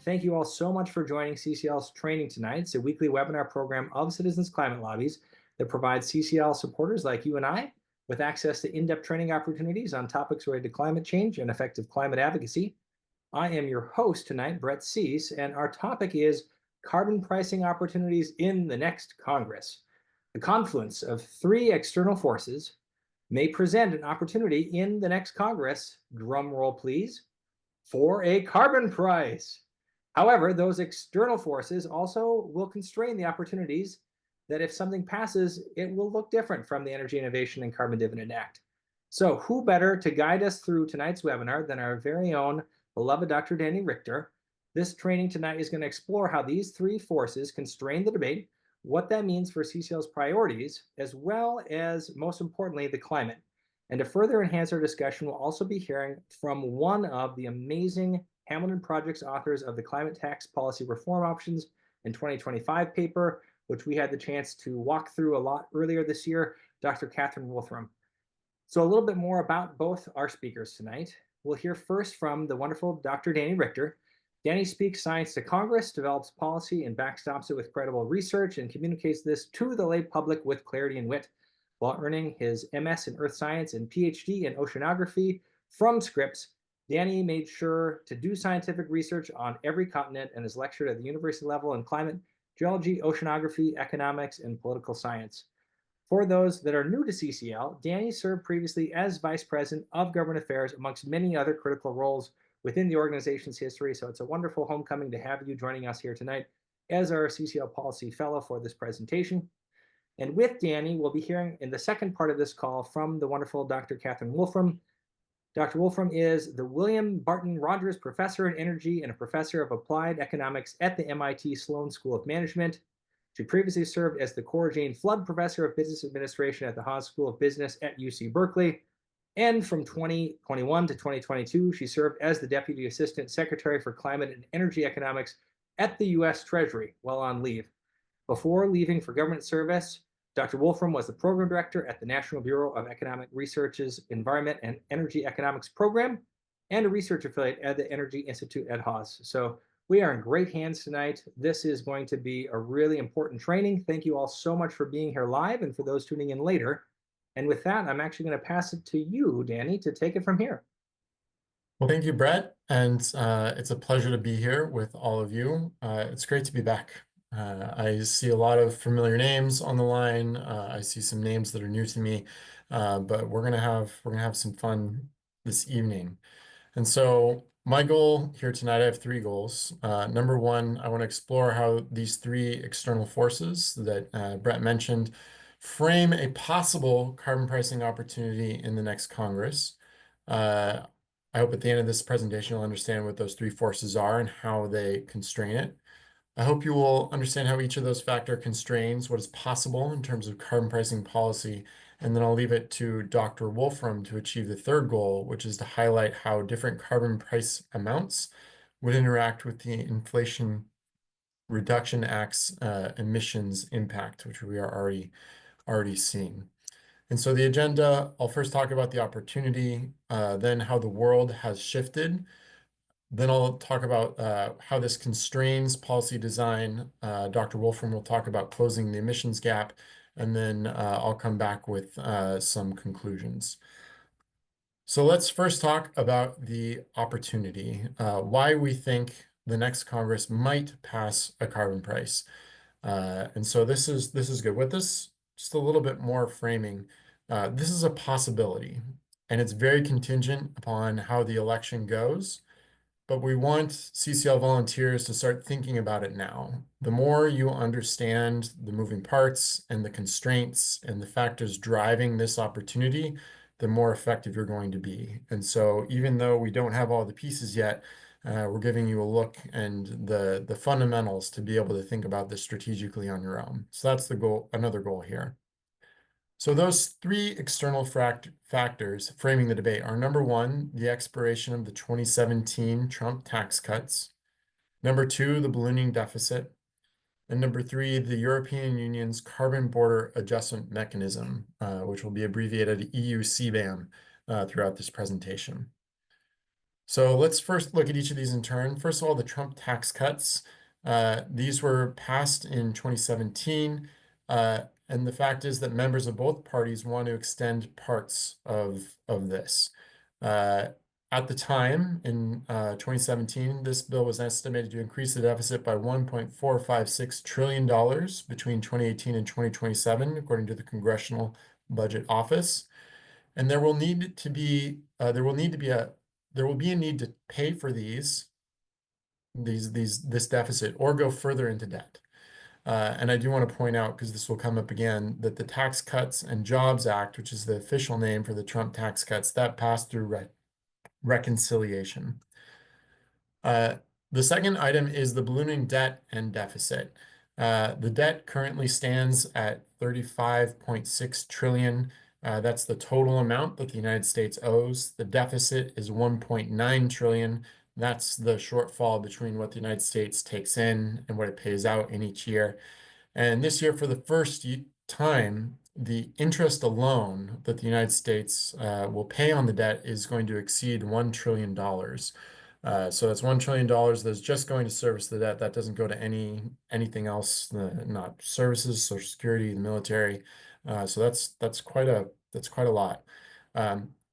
thank you all so much for joining CCL's training tonight. It's a weekly webinar program of Citizens Climate Lobbies that provides CCL supporters like you and I with access to in-depth training opportunities on topics related to climate change and effective climate advocacy. I am your host tonight, Brett Cease, and our topic is carbon pricing opportunities in the next Congress. The confluence of three external forces may present an opportunity in the next Congress, drum roll please, for a carbon price. However, those external forces also will constrain the opportunities that if something passes, it will look different from the Energy Innovation and Carbon Dividend Act. So who better to guide us through tonight's webinar than our very own beloved Dr. Danny Richter. This training tonight is going to explore how these three forces constrain the debate, what that means for CCL's priorities, as well as, most importantly, the climate. And to further enhance our discussion, we'll also be hearing from one of the amazing Hamilton Project's authors of the Climate Tax Policy Reform Options in 2025 paper, which we had the chance to walk through a lot earlier this year, Dr. Catherine Wolfram. So a little bit more about both our speakers tonight. We'll hear first from the wonderful Dr. Danny Richter. Danny speaks science to Congress, develops policy, and backstops it with credible research and communicates this to the lay public with clarity and wit. While earning his MS in Earth Science and PhD in Oceanography from Scripps, Danny made sure to do scientific research on every continent and has lectured at the university level in climate, geology, oceanography, economics, and political science. For those that are new to CCL, Danny served previously as Vice President of Government Affairs amongst many other critical roles within the organization's history. So it's a wonderful homecoming to have you joining us here tonight as our CCL Policy Fellow for this presentation. And with Danny, we'll be hearing in the second part of this call from the wonderful Dr. Catherine Wolfram. Dr. Wolfram is the William Barton Rogers Professor in Energy and a Professor of Applied Economics at the MIT Sloan School of Management. She previously served as the Cora Jane Flood Professor of Business Administration at the Haas School of Business at UC Berkeley. And from 2021 to 2022, she served as the Deputy Assistant Secretary for Climate and Energy Economics at the US Treasury while on leave. Before leaving for government service, Dr. Wolfram was the Program Director at the National Bureau of Economic Research's Environment and Energy Economics Program and a research affiliate at the Energy Institute at Haas. So we are in great hands tonight. This is going to be a really important training. Thank you all so much for being here live and for those tuning in later. And with that, I'm actually going to pass it to you, Danny, to take it from here. Well, thank you, Brett. And it's a pleasure to be here with all of you. It's great to be back. I see a lot of familiar names on the line. I see some names that are new to me, but we're gonna have some fun this evening. And so my goal here tonight, I have three goals. Number one, I want to explore how these three external forces that Brett mentioned frame a possible carbon pricing opportunity in the next Congress. I hope at the end of this presentation, you'll understand what those three forces are and how they constrain it. I hope you will understand how each of those factors constrains what is possible in terms of carbon pricing policy. And then I'll leave it to Dr. Wolfram to achieve the third goal, which is to highlight how different carbon price amounts would interact with the Inflation Reduction Act's emissions impact, which we are already seeing. And so the agenda, I'll first talk about the opportunity, then how the world has shifted. Then I'll talk about how this constrains policy design. Dr. Wolfram will talk about closing the emissions gap, and then I'll come back with some conclusions. So let's first talk about the opportunity, why we think the next Congress might pass a carbon price. And so this is good. With this, just a little bit more framing, this is a possibility, and it's very contingent upon how the election goes. But we want CCL volunteers to start thinking about it now. The more you understand the moving parts and the constraints and the factors driving this opportunity, the more effective you're going to be. And so even though we don't have all the pieces yet, we're giving you a look and the fundamentals to be able to think about this strategically on your own. So that's the goal, another goal here. So those three external factors framing the debate are: number one, the expiration of the 2017 Trump tax cuts; number two, the ballooning deficit; and number three, the European Union's Carbon Border Adjustment Mechanism, which will be abbreviated EU CBAM throughout this presentation. So let's first look at each of these in turn. First of all, the Trump tax cuts. These were passed in 2017. And the fact is that members of both parties want to extend parts of this. Uh, at the time, in 2017, this bill was estimated to increase the deficit by $1.456 trillion between 2018 and 2027, according to the Congressional Budget Office. And there will be a need to pay for this deficit or go further into debt. And I do want to point out, because this will come up again, that the Tax Cuts and Jobs Act, which is the official name for the Trump tax cuts, that passed through reconciliation. The second item is the ballooning debt and deficit. The debt currently stands at 35.6 trillion. That's the total amount that the United States owes. The deficit is 1.9 trillion. That's the shortfall between what the United States takes in and what it pays out in each year. And this year, for the first time, the interest alone that the United States will pay on the debt is going to exceed $1 trillion. So that's $1 trillion that's just going to service the debt. That doesn't go to anything else, not services, Social Security, the military. So that's quite a lot.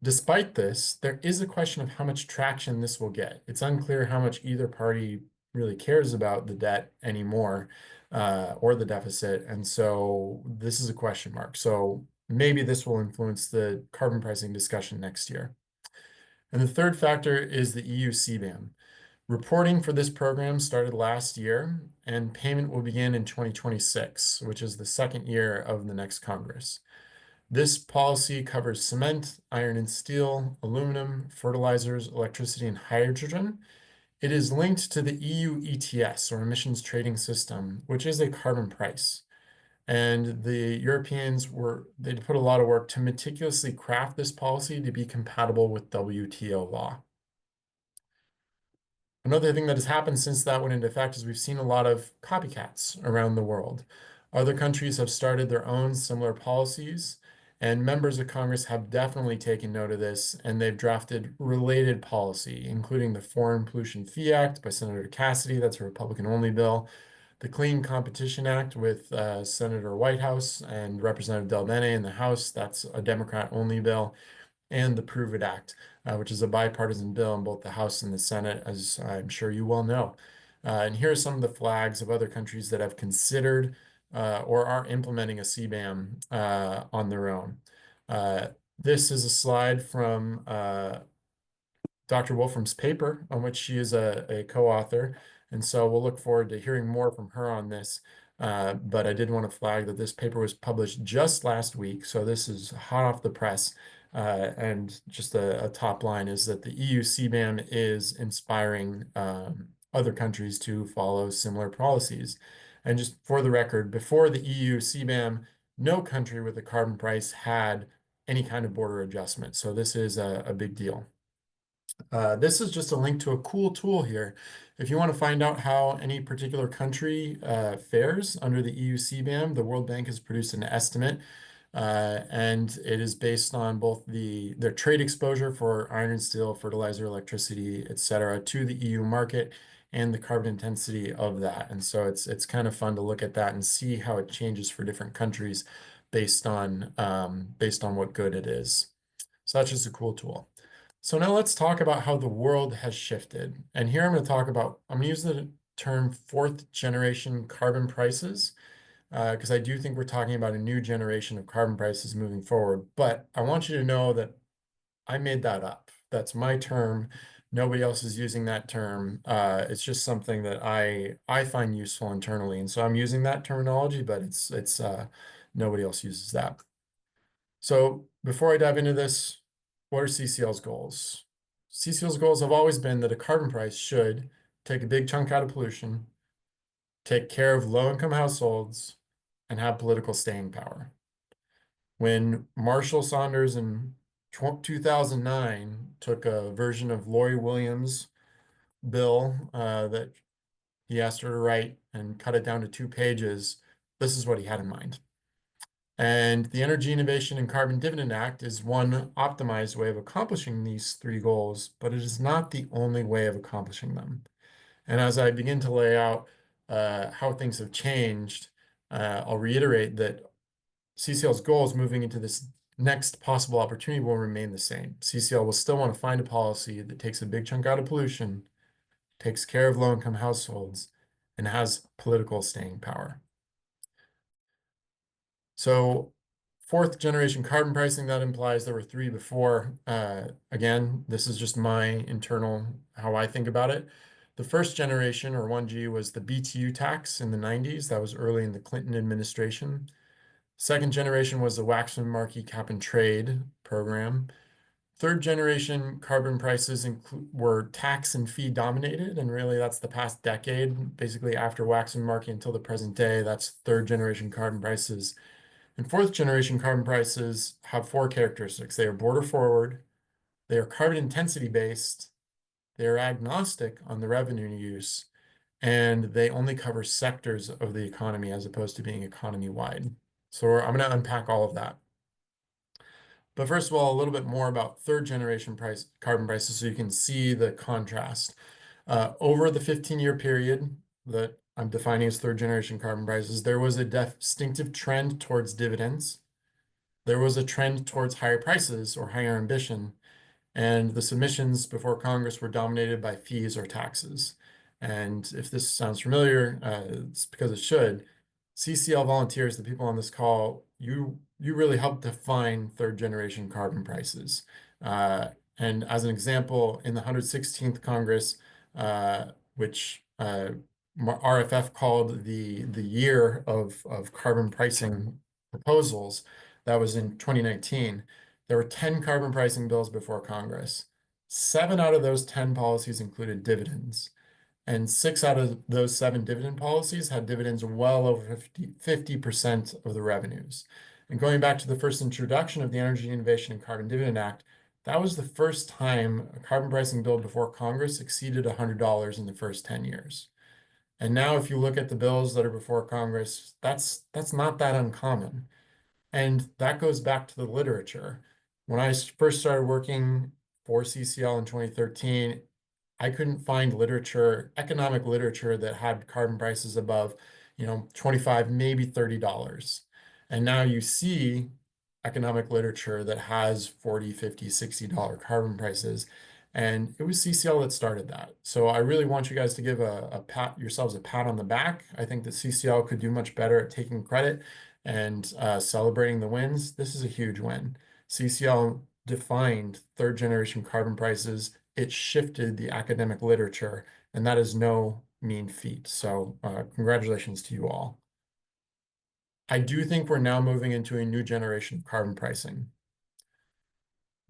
Despite this, there is a question of how much traction this will get. It's unclear how much either party really cares about the debt anymore, or the deficit. And so this is a question mark. So maybe this will influence the carbon pricing discussion next year. And the third factor is the EU CBAM. Reporting for this program started last year, and payment will begin in 2026, which is the second year of the next Congress. This policy covers cement, iron and steel, aluminum, fertilizers, electricity, and hydrogen. It is linked to the EU ETS, or Emissions Trading System, which is a carbon price. And the Europeans they put a lot of work to meticulously craft this policy to be compatible with WTO law. Another thing that has happened since that went into effect is we've seen a lot of copycats around the world. Other countries have started their own similar policies, and members of Congress have definitely taken note of this, and they've drafted related policy, including the Foreign Pollution Fee Act by Senator Cassidy, that's a Republican-only bill, the Clean Competition Act with Senator Whitehouse and Representative Del Bene in the House, that's a Democrat-only bill, and the Prove It Act, which is a bipartisan bill in both the House and the Senate, as I'm sure you well know. And here are some of the flags of other countries that have considered or are implementing a CBAM on their own. This is a slide from Dr. Wolfram's paper, on which she is a co-author. And so we'll look forward to hearing more from her on this. But I did want to flag that this paper was published just last week. So this is hot off the press. And just a top line is that the EU CBAM is inspiring other countries to follow similar policies. And just for the record, before the EU CBAM, no country with a carbon price had any kind of border adjustment. So this is a big deal. This is just a link to a cool tool here. If you want to find out how any particular country fares under the EU CBAM, the World Bank has produced an estimate, and it is based on both their trade exposure for iron and steel, fertilizer, electricity, etc., to the EU market and the carbon intensity of that. And so it's kind of fun to look at that and see how it changes for different countries based on what good it is. So that's just a cool tool. So now let's talk about how the world has shifted. And here I'm going to use the term fourth generation carbon prices, because I do think we're talking about a new generation of carbon prices moving forward. But I want you to know that I made that up. That's my term. Nobody else is using that term. It's just something that I find useful internally. And so I'm using that terminology, but it's nobody else uses that. So before I dive into this, what are CCL's goals? CCL's goals have always been that a carbon price should take a big chunk out of pollution, take care of low-income households, and have political staying power. When Marshall Saunders in 2009 took a version of Lori Williams' bill that he asked her to write and cut it down to 2 pages, this is what he had in mind. And the Energy Innovation and Carbon Dividend Act is one optimized way of accomplishing these three goals, but it is not the only way of accomplishing them. And as I begin to lay out how things have changed, I'll reiterate that CCL's goals moving into this next possible opportunity will remain the same. CCL will still want to find a policy that takes a big chunk out of pollution, takes care of low-income households, and has political staying power. So fourth generation carbon pricing, that implies there were three before. Again, this is just my internal, how I think about it. The first generation, or 1G, was the BTU tax in the 90s. That was early in the Clinton administration. Second generation was the Waxman-Markey cap and trade program. Third generation carbon prices were tax and fee dominated, and really that's the past decade, basically after Waxman-Markey until the present day. That's third generation carbon prices. And fourth generation carbon prices have four characteristics. They are border forward, they are carbon intensity based, they are agnostic on the revenue use, and they only cover sectors of the economy as opposed to being economy wide. So I'm going to unpack all of that. But first of all, a little bit more about third generation carbon prices so you can see the contrast. Over the 15-year period that I'm defining as third generation carbon prices, there was a distinctive trend towards dividends. There was a trend towards higher prices or higher ambition, and the submissions before Congress were dominated by fees or taxes. And if this sounds familiar, it's because it should. CCL volunteers, the people on this call, you really helped define third generation carbon prices. And as an example, in the 116th Congress, which RFF called the year of carbon pricing proposals, that was in 2019. There were 10 carbon pricing bills before Congress. 7 out of those 10 policies included dividends. And 6 out of those 7 dividend policies had dividends well over 50% of the revenues. And going back to the first introduction of the Energy Innovation and Carbon Dividend Act, that was the first time a carbon pricing bill before Congress exceeded $100 in the first 10 years. And now if you look at the bills that are before Congress, that's not that uncommon. And that goes back to the literature. When I first started working for CCL in 2013, I couldn't find literature, economic literature that had carbon prices above, 25, maybe $30. And now you see economic literature that has 40, 50, $60 carbon prices. And it was CCL that started that. So I really want you guys to give yourselves a pat on the back. I think that CCL could do much better at taking credit and celebrating the wins. This is a huge win. CCL defined third generation carbon prices. It shifted the academic literature, and that is no mean feat. So congratulations to you all. I do think we're now moving into a new generation of carbon pricing.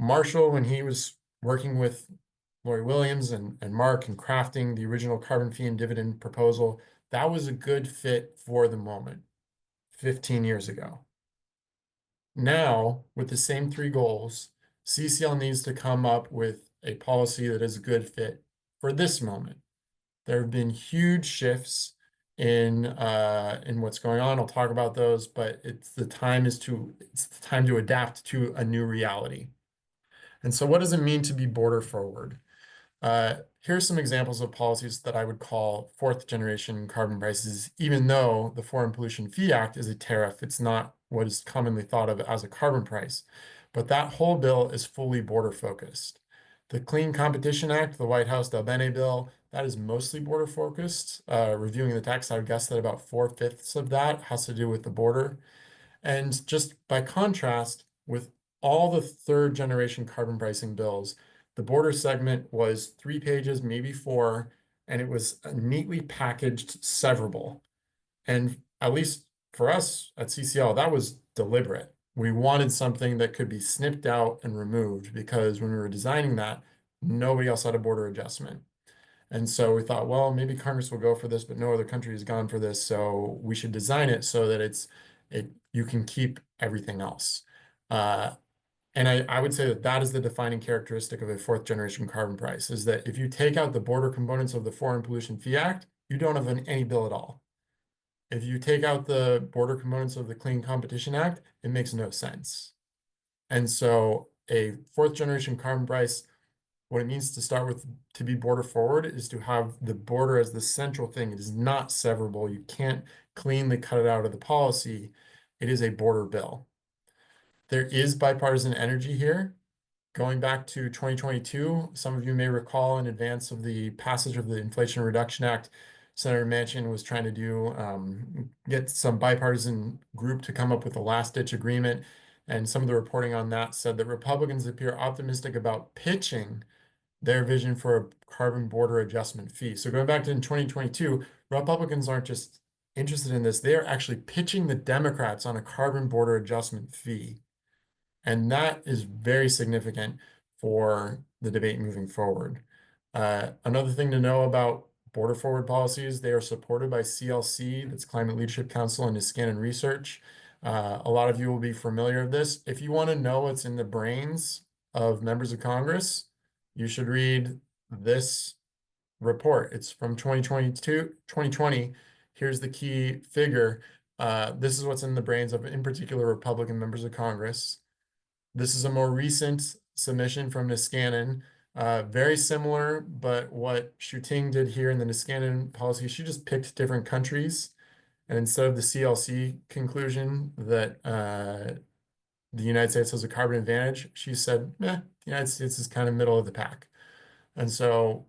Marshall, when he was working with Lori Williams and Mark and crafting the original carbon fee and dividend proposal, that was a good fit for the moment 15 years ago. Now, with the same 3 goals, CCL needs to come up with a policy that is a good fit for this moment. There have been huge shifts in what's going on. I'll talk about those, but it's the time to adapt to a new reality. And so what does it mean to be border forward? Here's some examples of policies that I would call fourth generation carbon prices, even though the Foreign Pollution Fee Act is a tariff. It's not what is commonly thought of as a carbon price, but that whole bill is fully border focused. The Clean Competition Act, the White House Del Bene bill, that is mostly border focused. Reviewing the text, I would guess that about 4/5 of that has to do with the border. And just by contrast, with all the third generation carbon pricing bills, the border segment was 3 pages, maybe 4, and it was a neatly packaged severable. And at least for us at CCL, that was deliberate. We wanted something that could be snipped out and removed because when we were designing that, nobody else had a border adjustment. And so we thought, well, maybe Congress will go for this, but no other country has gone for this. So we should design it so that you can keep everything else. And I would say that that is the defining characteristic of a fourth generation carbon price, is that if you take out the border components of the Foreign Pollution Fee Act, you don't have any bill at all. If you take out the border components of the Clean Competition Act, it makes no sense. And so a fourth generation carbon price, what it means to start with to be border forward is to have the border as the central thing. It is not severable. You can't cleanly cut it out of the policy. It is a border bill. There is bipartisan energy here. Going back to 2022, some of you may recall in advance of the passage of the Inflation Reduction Act, Senator Manchin was trying to get some bipartisan group to come up with a last-ditch agreement. And some of the reporting on that said that Republicans appear optimistic about pitching their vision for a carbon border adjustment fee. So going back to in 2022, Republicans aren't just interested in this, they are actually pitching the Democrats on a carbon border adjustment fee. And that is very significant for the debate moving forward. Another thing to know about border forward policies, they are supported by CLC, that's Climate Leadership Council, and Niskanen Research. A lot of you will be familiar with this. If you want to know what's in the brains of members of Congress, you should read this report. It's from 2020. Here's the key figure. This is what's in the brains of, in particular, Republican members of Congress. This is a more recent submission from Niskanen. Very similar, but what Shuting did here in the Niskanen policy, she just picked different countries. And instead of the CLC conclusion that the United States has a carbon advantage, she said, the United States is kind of middle of the pack. And so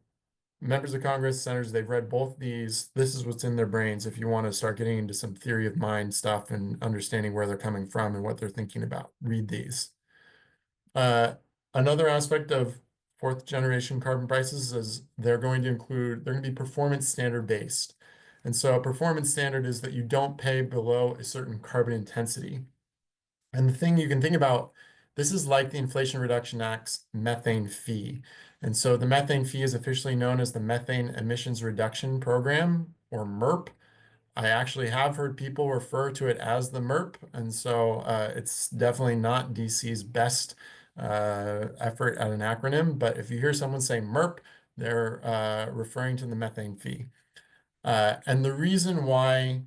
members of Congress, senators, they've read both these. This is what's in their brains if you want to start getting into some theory of mind stuff and understanding where they're coming from and what they're thinking about. Read these. Another aspect of fourth generation carbon prices is they're going to be performance standard based. And so a performance standard is that you don't pay below a certain carbon intensity. And the thing you can think about, this is like the Inflation Reduction Act's methane fee. And so the methane fee is officially known as the Methane Emissions Reduction Program, or MERP. I actually have heard people refer to it as the MERP, and so it's definitely not DC's best effort at an acronym, but if you hear someone say MERP, they're referring to the methane fee. And the reason why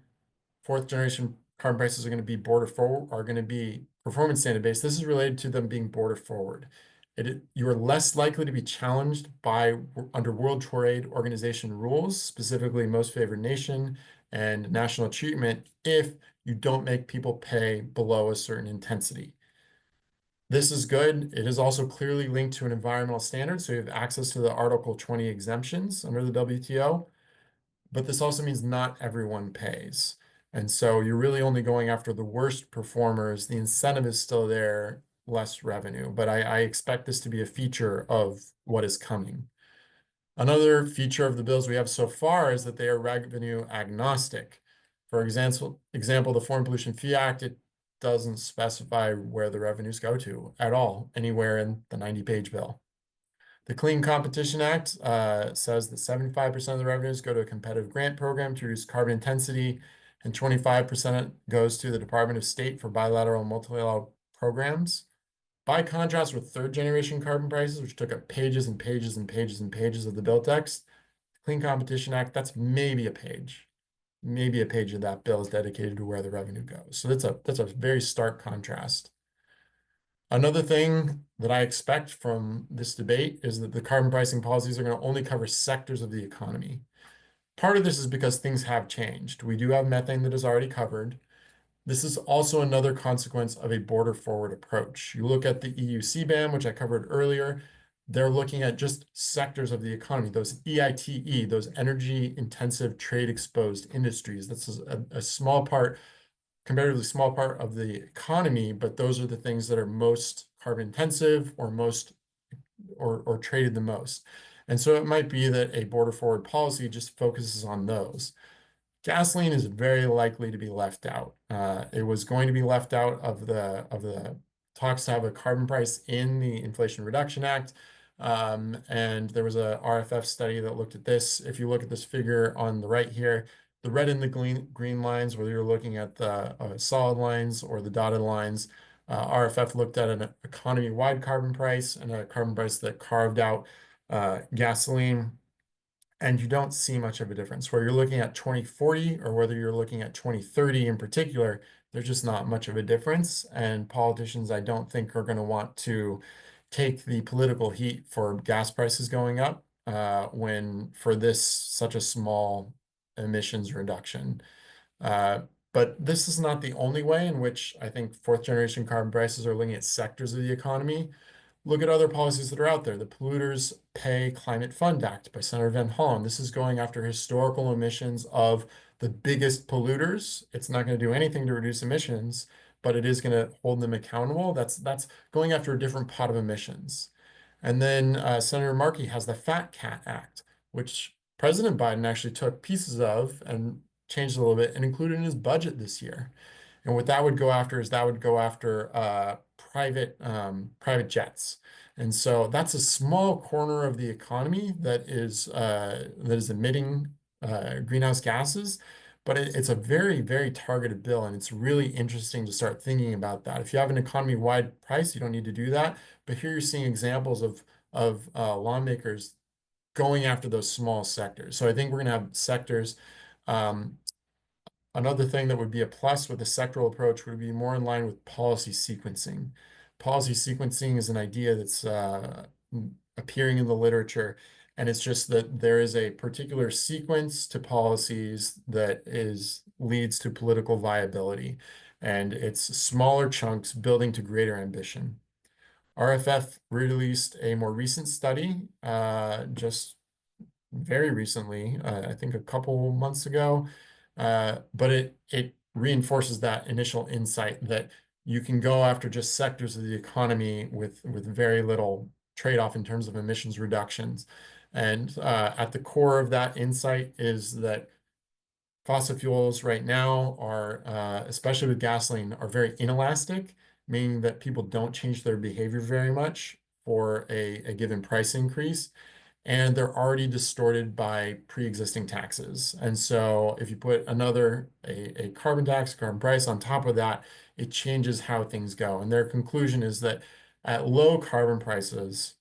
fourth generation carbon prices are going to be border forward, are going to be performance standard based, this is related to them being border forward. You are less likely to be challenged under World Trade Organization rules, specifically most favored nation and national treatment, if you don't make people pay below a certain intensity. This is good. It is also clearly linked to an environmental standard, so you have access to the Article 20 exemptions under the WTO. But this also means not everyone pays. And so you're really only going after the worst performers. The incentive is still there, less revenue. But I expect this to be a feature of what is coming. Another feature of the bills we have so far is that they are revenue agnostic. For example, the Foreign Pollution Fee Act, it doesn't specify where the revenues go to at all, anywhere in the 90-page bill. The Clean Competition Act says that 75% of the revenues go to a competitive grant program to reduce carbon intensity, and 25% goes to the Department of State for bilateral and multilateral programs. By contrast with third generation carbon prices, which took up pages and pages and pages and pages of the bill text, the Clean Competition Act, that's maybe a page. Maybe a page of that bill is dedicated to where the revenue goes. So that's a very stark contrast. Another thing that I expect from this debate is that the carbon pricing policies are going to only cover sectors of the economy. Part of this is because things have changed. We do have methane that is already covered. This is also another consequence of a border forward approach. You look at the EU CBAM, which I covered earlier, they're looking at just sectors of the economy, those EITE, those energy intensive trade exposed industries. That's a small part, comparatively small part of the economy, but those are the things that are most carbon intensive or most or traded the most. And so it might be that a border forward policy just focuses on those. Gasoline is very likely to be left out. It was going to be left out of the talks to have a carbon price in the Inflation Reduction Act. And there was a RFF study that looked at this. If you look at this figure on the right here, the red and the green lines, whether you're looking at the solid lines or the dotted lines, RFF looked at an economy-wide carbon price and a carbon price that carved out gasoline. and you don't see much of a difference. Whether you're looking at 2040 or whether you're looking at 2030 in particular, there's just not much of a difference. And politicians, I don't think, are going to want to take the political heat for gas prices going up when for this such a small emissions reduction. Uh, but this is not the only way in which I think fourth generation carbon prices are looking at sectors of the economy. Look at other policies that are out there. The Polluters Pay Climate Fund Act by Senator Van Hollen. This is going after historical emissions of the biggest polluters. It's not going to do anything to reduce emissions, but it is going to hold them accountable. That's going after a different pot of emissions. And then Senator Markey has the Fat Cat Act, which President Biden actually took pieces of and changed a little bit and included in his budget this year. And what that would go after is that would go after private jets. And so that's a small corner of the economy that is emitting greenhouse gases, but it's a very, very targeted bill, and it's really interesting to start thinking about that. If you have an economy-wide price, you don't need to do that. But here you're seeing examples of lawmakers going after those small sectors. So I think we're going to have sectors. Um, Another thing that would be a plus with a sectoral approach would be more in line with policy sequencing. Policy sequencing is an idea that's appearing in the literature, and it's just that there is a particular sequence to policies that leads to political viability, and it's smaller chunks building to greater ambition. RFF released a more recent study just very recently, I think a couple months ago, but it reinforces that initial insight that you can go after just sectors of the economy with very little trade-off in terms of emissions reductions. And at the core of that insight is that fossil fuels right now are, especially with gasoline, are very inelastic, meaning that people don't change their behavior very much for a given price increase, and they're already distorted by pre-existing taxes. And so if you put a carbon tax, carbon price on top of that, it changes how things go. And their conclusion is that at low carbon prices,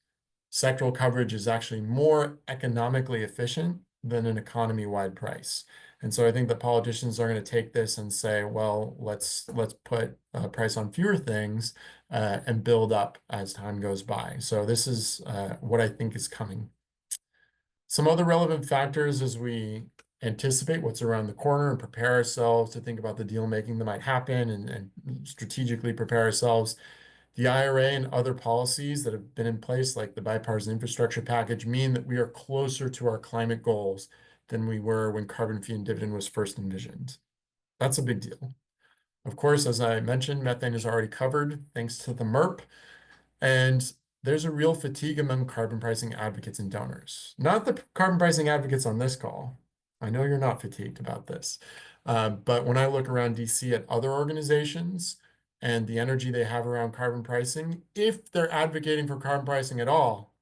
sectoral coverage is actually more economically efficient than an economy-wide price. And so I think that politicians are going to take this and say, well, let's put a price on fewer things and build up as time goes by. So this is what I think is coming. Some other relevant factors as we anticipate what's around the corner and prepare ourselves to think about the deal making that might happen and strategically prepare ourselves. The IRA and other policies that have been in place, like the bipartisan infrastructure package, mean that we are closer to our climate goals than we were when carbon fee and dividend was first envisioned. That's a big deal. Of course, as I mentioned, methane is already covered thanks to the MERP. And there's a real fatigue among carbon pricing advocates and donors. Not the carbon pricing advocates on this call. I know you're not fatigued about this. But when I look around DC at other organizations and the energy they have around carbon pricing, if they're advocating for carbon pricing at all,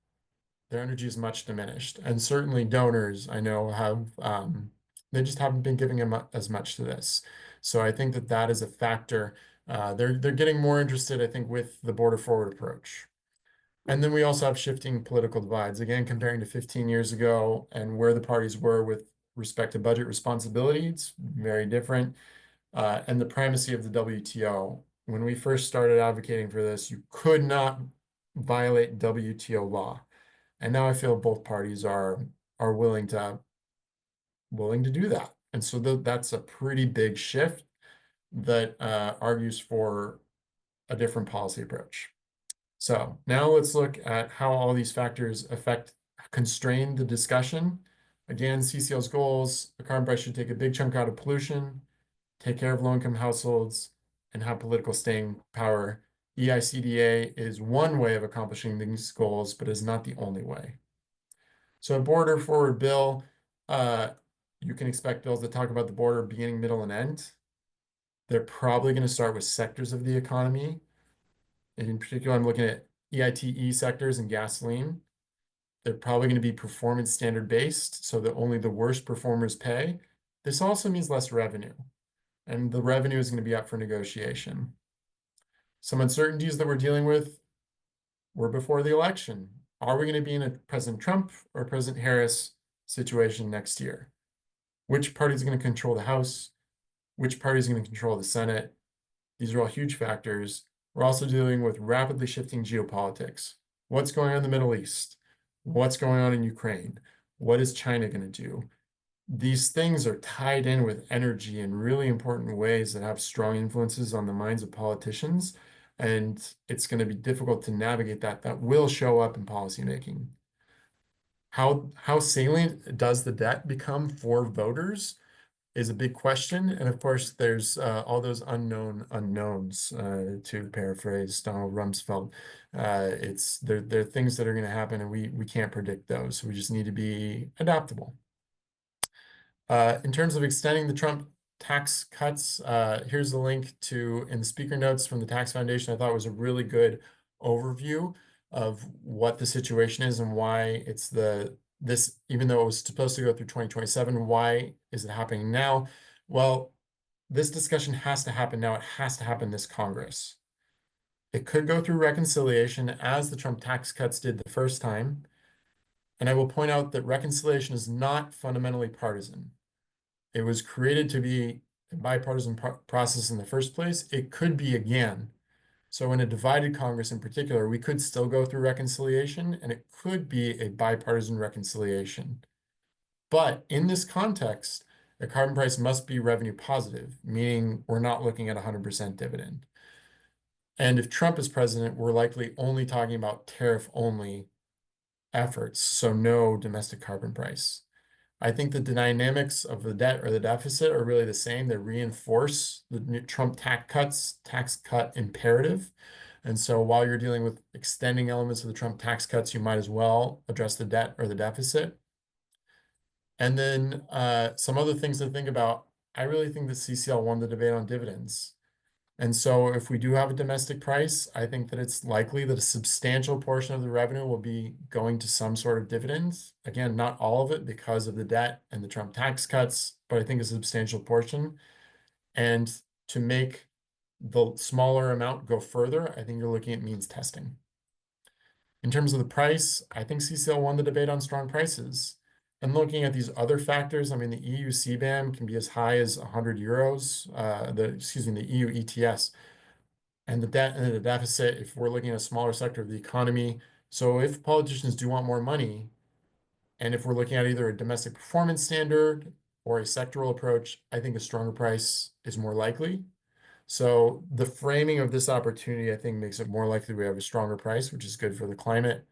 their energy is much diminished. And certainly donors, I know, they just haven't been giving as much to this. So I think that that is a factor. They're getting more interested, I think, with the border forward approach. And then we also have shifting political divides. Again, comparing to 15 years ago and where the parties were with respect to budget responsibility, it's very different. And the primacy of the WTO. When we first started advocating for this, you could not violate WTO law. And now I feel both parties are willing to do that. And so that's a pretty big shift that argues for a different policy approach. So now let's look at how all these factors constrain the discussion. Again, CCL's goals: the carbon price should take a big chunk out of pollution, take care of low-income households, and have political staying power. EICDA is one way of accomplishing these goals, but is not the only way. So a border forward bill, you can expect bills that talk about the border beginning, middle, and end. They're probably going to start with sectors of the economy. And in particular, I'm looking at EITE sectors and gasoline. They're probably going to be performance standard based, so that only the worst performers pay. This also means less revenue, and the revenue is going to be up for negotiation. Some uncertainties that we're dealing with were before the election. Are we going to be in a President Trump or President Harris situation next year? Which party is going to control the House? Which party is going to control the Senate? These are all huge factors. We're also dealing with rapidly shifting geopolitics. What's going on in the Middle East? What's going on in Ukraine? What is China going to do? These things are tied in with energy in really important ways that have strong influences on the minds of politicians. And it's going to be difficult to navigate that. That will show up in policymaking. How salient does the debt become for voters is a big question. And of course, there's all those unknown unknowns, to paraphrase Donald Rumsfeld. There are things that are going to happen, and we can't predict those. We just need to be adaptable. In terms of extending the Trump tax cuts, here's the link in the speaker notes from the Tax Foundation. I thought it was a really good overview of what the situation is and why this, even though it was supposed to go through 2027, why is it happening now? Well, this discussion has to happen now. It has to happen this Congress. It could go through reconciliation as the Trump tax cuts did the first time. And I will point out that reconciliation is not fundamentally partisan. It was created to be a bipartisan process in the first place. It could be again. So in a divided Congress in particular, we could still go through reconciliation, and it could be a bipartisan reconciliation. But in this context, the carbon price must be revenue positive, meaning we're not looking at 100% dividend. And if Trump is president, we're likely only talking about tariff-only efforts, so no domestic carbon price. I think the dynamics of the debt or the deficit are really the same. They reinforce the Trump tax cut imperative. And so while you're dealing with extending elements of the Trump tax cuts, you might as well address the debt or the deficit. And then some other things to think about. I really think that CCL won the debate on dividends. And so if we do have a domestic price, I think that it's likely that a substantial portion of the revenue will be going to some sort of dividends. Again, not all of it because of the debt and the Trump tax cuts, but I think a substantial portion. And to make the smaller amount go further, I think you're looking at means testing. In terms of the price, I think CCL won the debate on strong prices. And looking at these other factors, I mean, the EU CBAM can be as high as 100 euros, the EU ETS. And the debt and the deficit, if we're looking at a smaller sector of the economy. So if politicians do want more money, and if we're looking at either a domestic performance standard or a sectoral approach, I think a stronger price is more likely. So the framing of this opportunity, I think, makes it more likely we have a stronger price, which is good for the climate.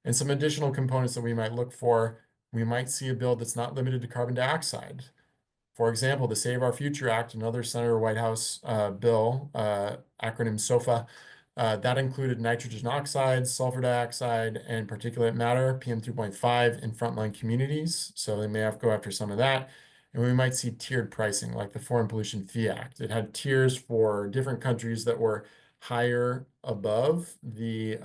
And some additional components that we might look for, we might see a bill that's not limited to carbon dioxide. For example, the Save Our Future Act, another Senator White House bill, acronym SOFA, that included nitrogen oxides, sulfur dioxide, and particulate matter, PM 2.5, in frontline communities. So they may have to go after some of that. And we might see tiered pricing, like the Foreign Pollution Fee Act. It had tiers for different countries that were higher above the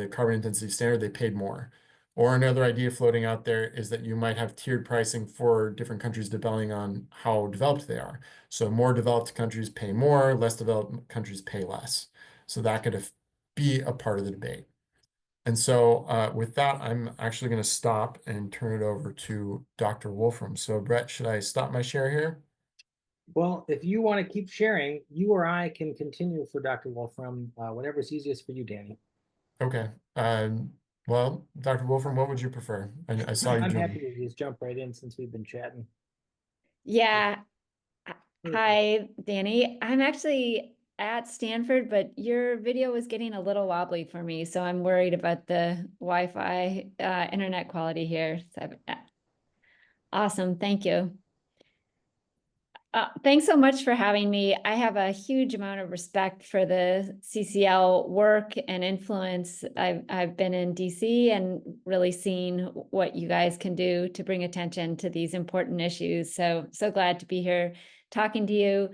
carbon intensity standard. They paid more. Or another idea floating out there is that you might have tiered pricing for different countries depending on how developed they are. So more developed countries pay more, less developed countries pay less. So that could be a part of the debate. And so with that, I'm actually going to stop and turn it over to Dr. Wolfram. So Brett, should I stop my share here? Well, if you want to keep sharing, you or I can continue for Dr. Wolfram, whatever's easiest for you, Danny. Okay. Well, Dr. Wolfram, what would you prefer? I saw you I'm happy doing. to just jump right in since we've been chatting. Yeah. Hi, Danny. I'm actually at Stanford, but your video was getting a little wobbly for me, so I'm worried about the Wi-Fi internet quality here. So, awesome. Thank you. Thanks so much for having me. I have a huge amount of respect for the CCL work and influence. I've been in DC and really seen what you guys can do to bring attention to these important issues. So glad to be here talking to you.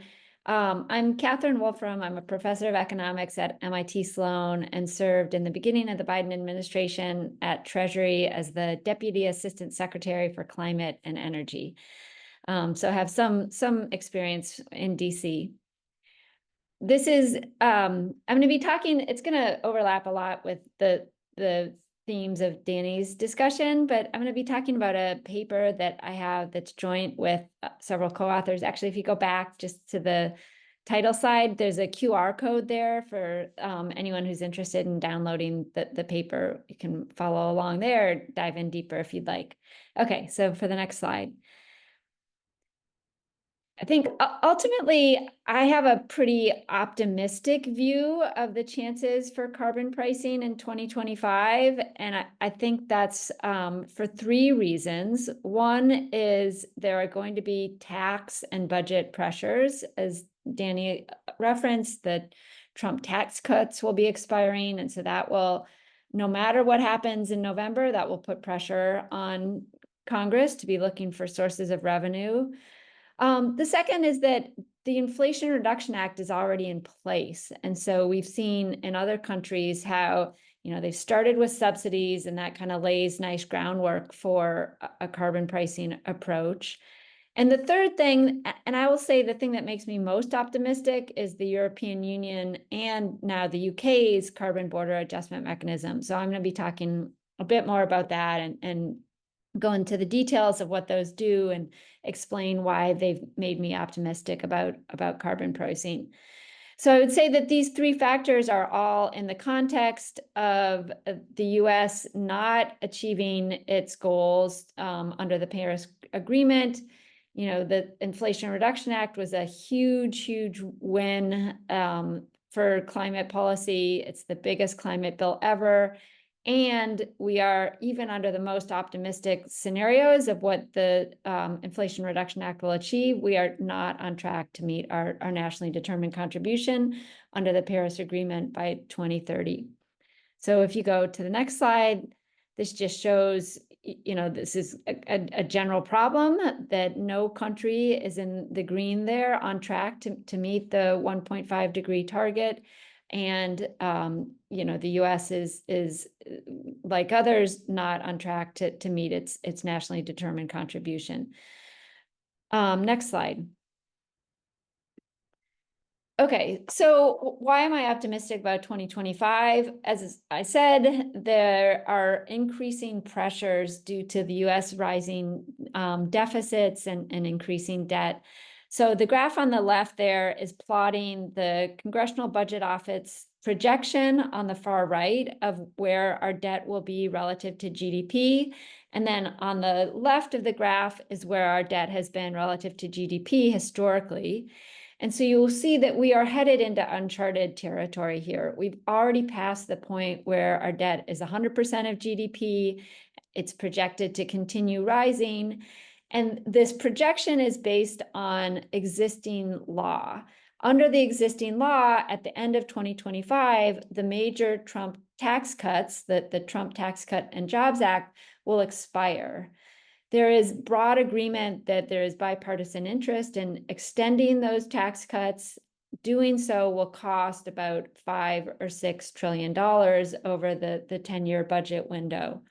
I'm Catherine Wolfram. I'm a professor of economics at MIT Sloan and served in the beginning of the Biden administration at Treasury as the Deputy Assistant Secretary for Climate and Energy. So I have some experience in DC. This is I'm going to be talking. It's going to overlap a lot with the themes of Danny's discussion, but I'm going to be talking about a paper that I have that's joint with several co-authors. Actually, if you go back just to the title slide, there's a QR code there for anyone who's interested in downloading the paper. You can follow along there, dive in deeper if you'd like. Okay, so for the next slide. I think ultimately I have a pretty optimistic view of the chances for carbon pricing in 2025. And I think that's for three reasons. One is there are going to be tax and budget pressures, as Danny referenced, that Trump tax cuts will be expiring. And so that will, no matter what happens in November, that will put pressure on Congress to be looking for sources of revenue. The second is that the Inflation Reduction Act is already in place. And so we've seen in other countries how, they've started with subsidies, and that kind of lays nice groundwork for a carbon pricing approach. And the third thing, and I will say the thing that makes me most optimistic, is the European Union and now the UK's carbon border adjustment mechanism. So I'm going to be talking a bit more about that and go into the details of what those do and explain why they've made me optimistic about carbon pricing. So I would say that these three factors are all in the context of the US not achieving its goals under the Paris Agreement. The Inflation Reduction Act was a huge, huge win for climate policy. It's the biggest climate bill ever. And we are, even under the most optimistic scenarios of what the Inflation Reduction Act will achieve, we are not on track to meet our nationally determined contribution under the Paris Agreement by 2030. So if you go to the next slide, this just shows, this is a general problem that no country is in the green there on track to meet the 1.5 degree target. And, the US is like others, not on track to meet its nationally determined contribution. Next slide. Okay, so why am I optimistic about 2025? As I said, there are increasing pressures due to the US rising deficits and increasing debt. So the graph on the left there is plotting the Congressional Budget Office projection on the far right of where our debt will be relative to GDP. And then on the left of the graph is where our debt has been relative to GDP historically. And so you will see that we are headed into uncharted territory here. We've already passed the point where our debt is 100% of GDP. It's projected to continue rising. And this projection is based on existing law. Under the existing law, at the end of 2025, the major Trump tax cuts, the Trump Tax Cut and Jobs Act, will expire. There is broad agreement that there is bipartisan interest in extending those tax cuts. Doing so will cost about $5 or $6 trillion over the 10-year budget window.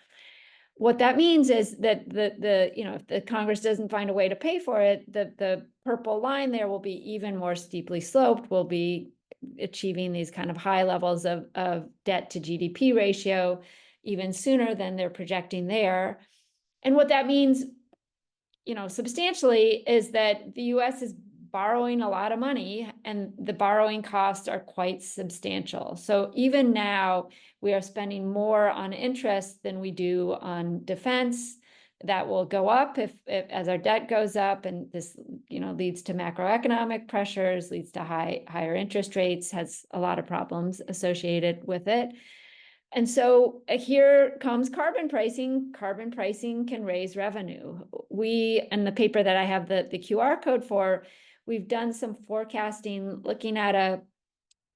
What that means is that if the Congress doesn't find a way to pay for it, the purple line there will be even more steeply sloped. We'll be achieving these kind of high levels of debt to GDP ratio even sooner than they're projecting there. And what that means, substantially, is that the US is borrowing a lot of money, and the borrowing costs are quite substantial. So even now, we are spending more on interest than we do on defense. That will go up if as our debt goes up, and this leads to macroeconomic pressures, leads to higher interest rates, has a lot of problems associated with it. And so here comes carbon pricing. Carbon pricing can raise revenue. We, in the paper that I have the QR code for, we've done some forecasting looking at a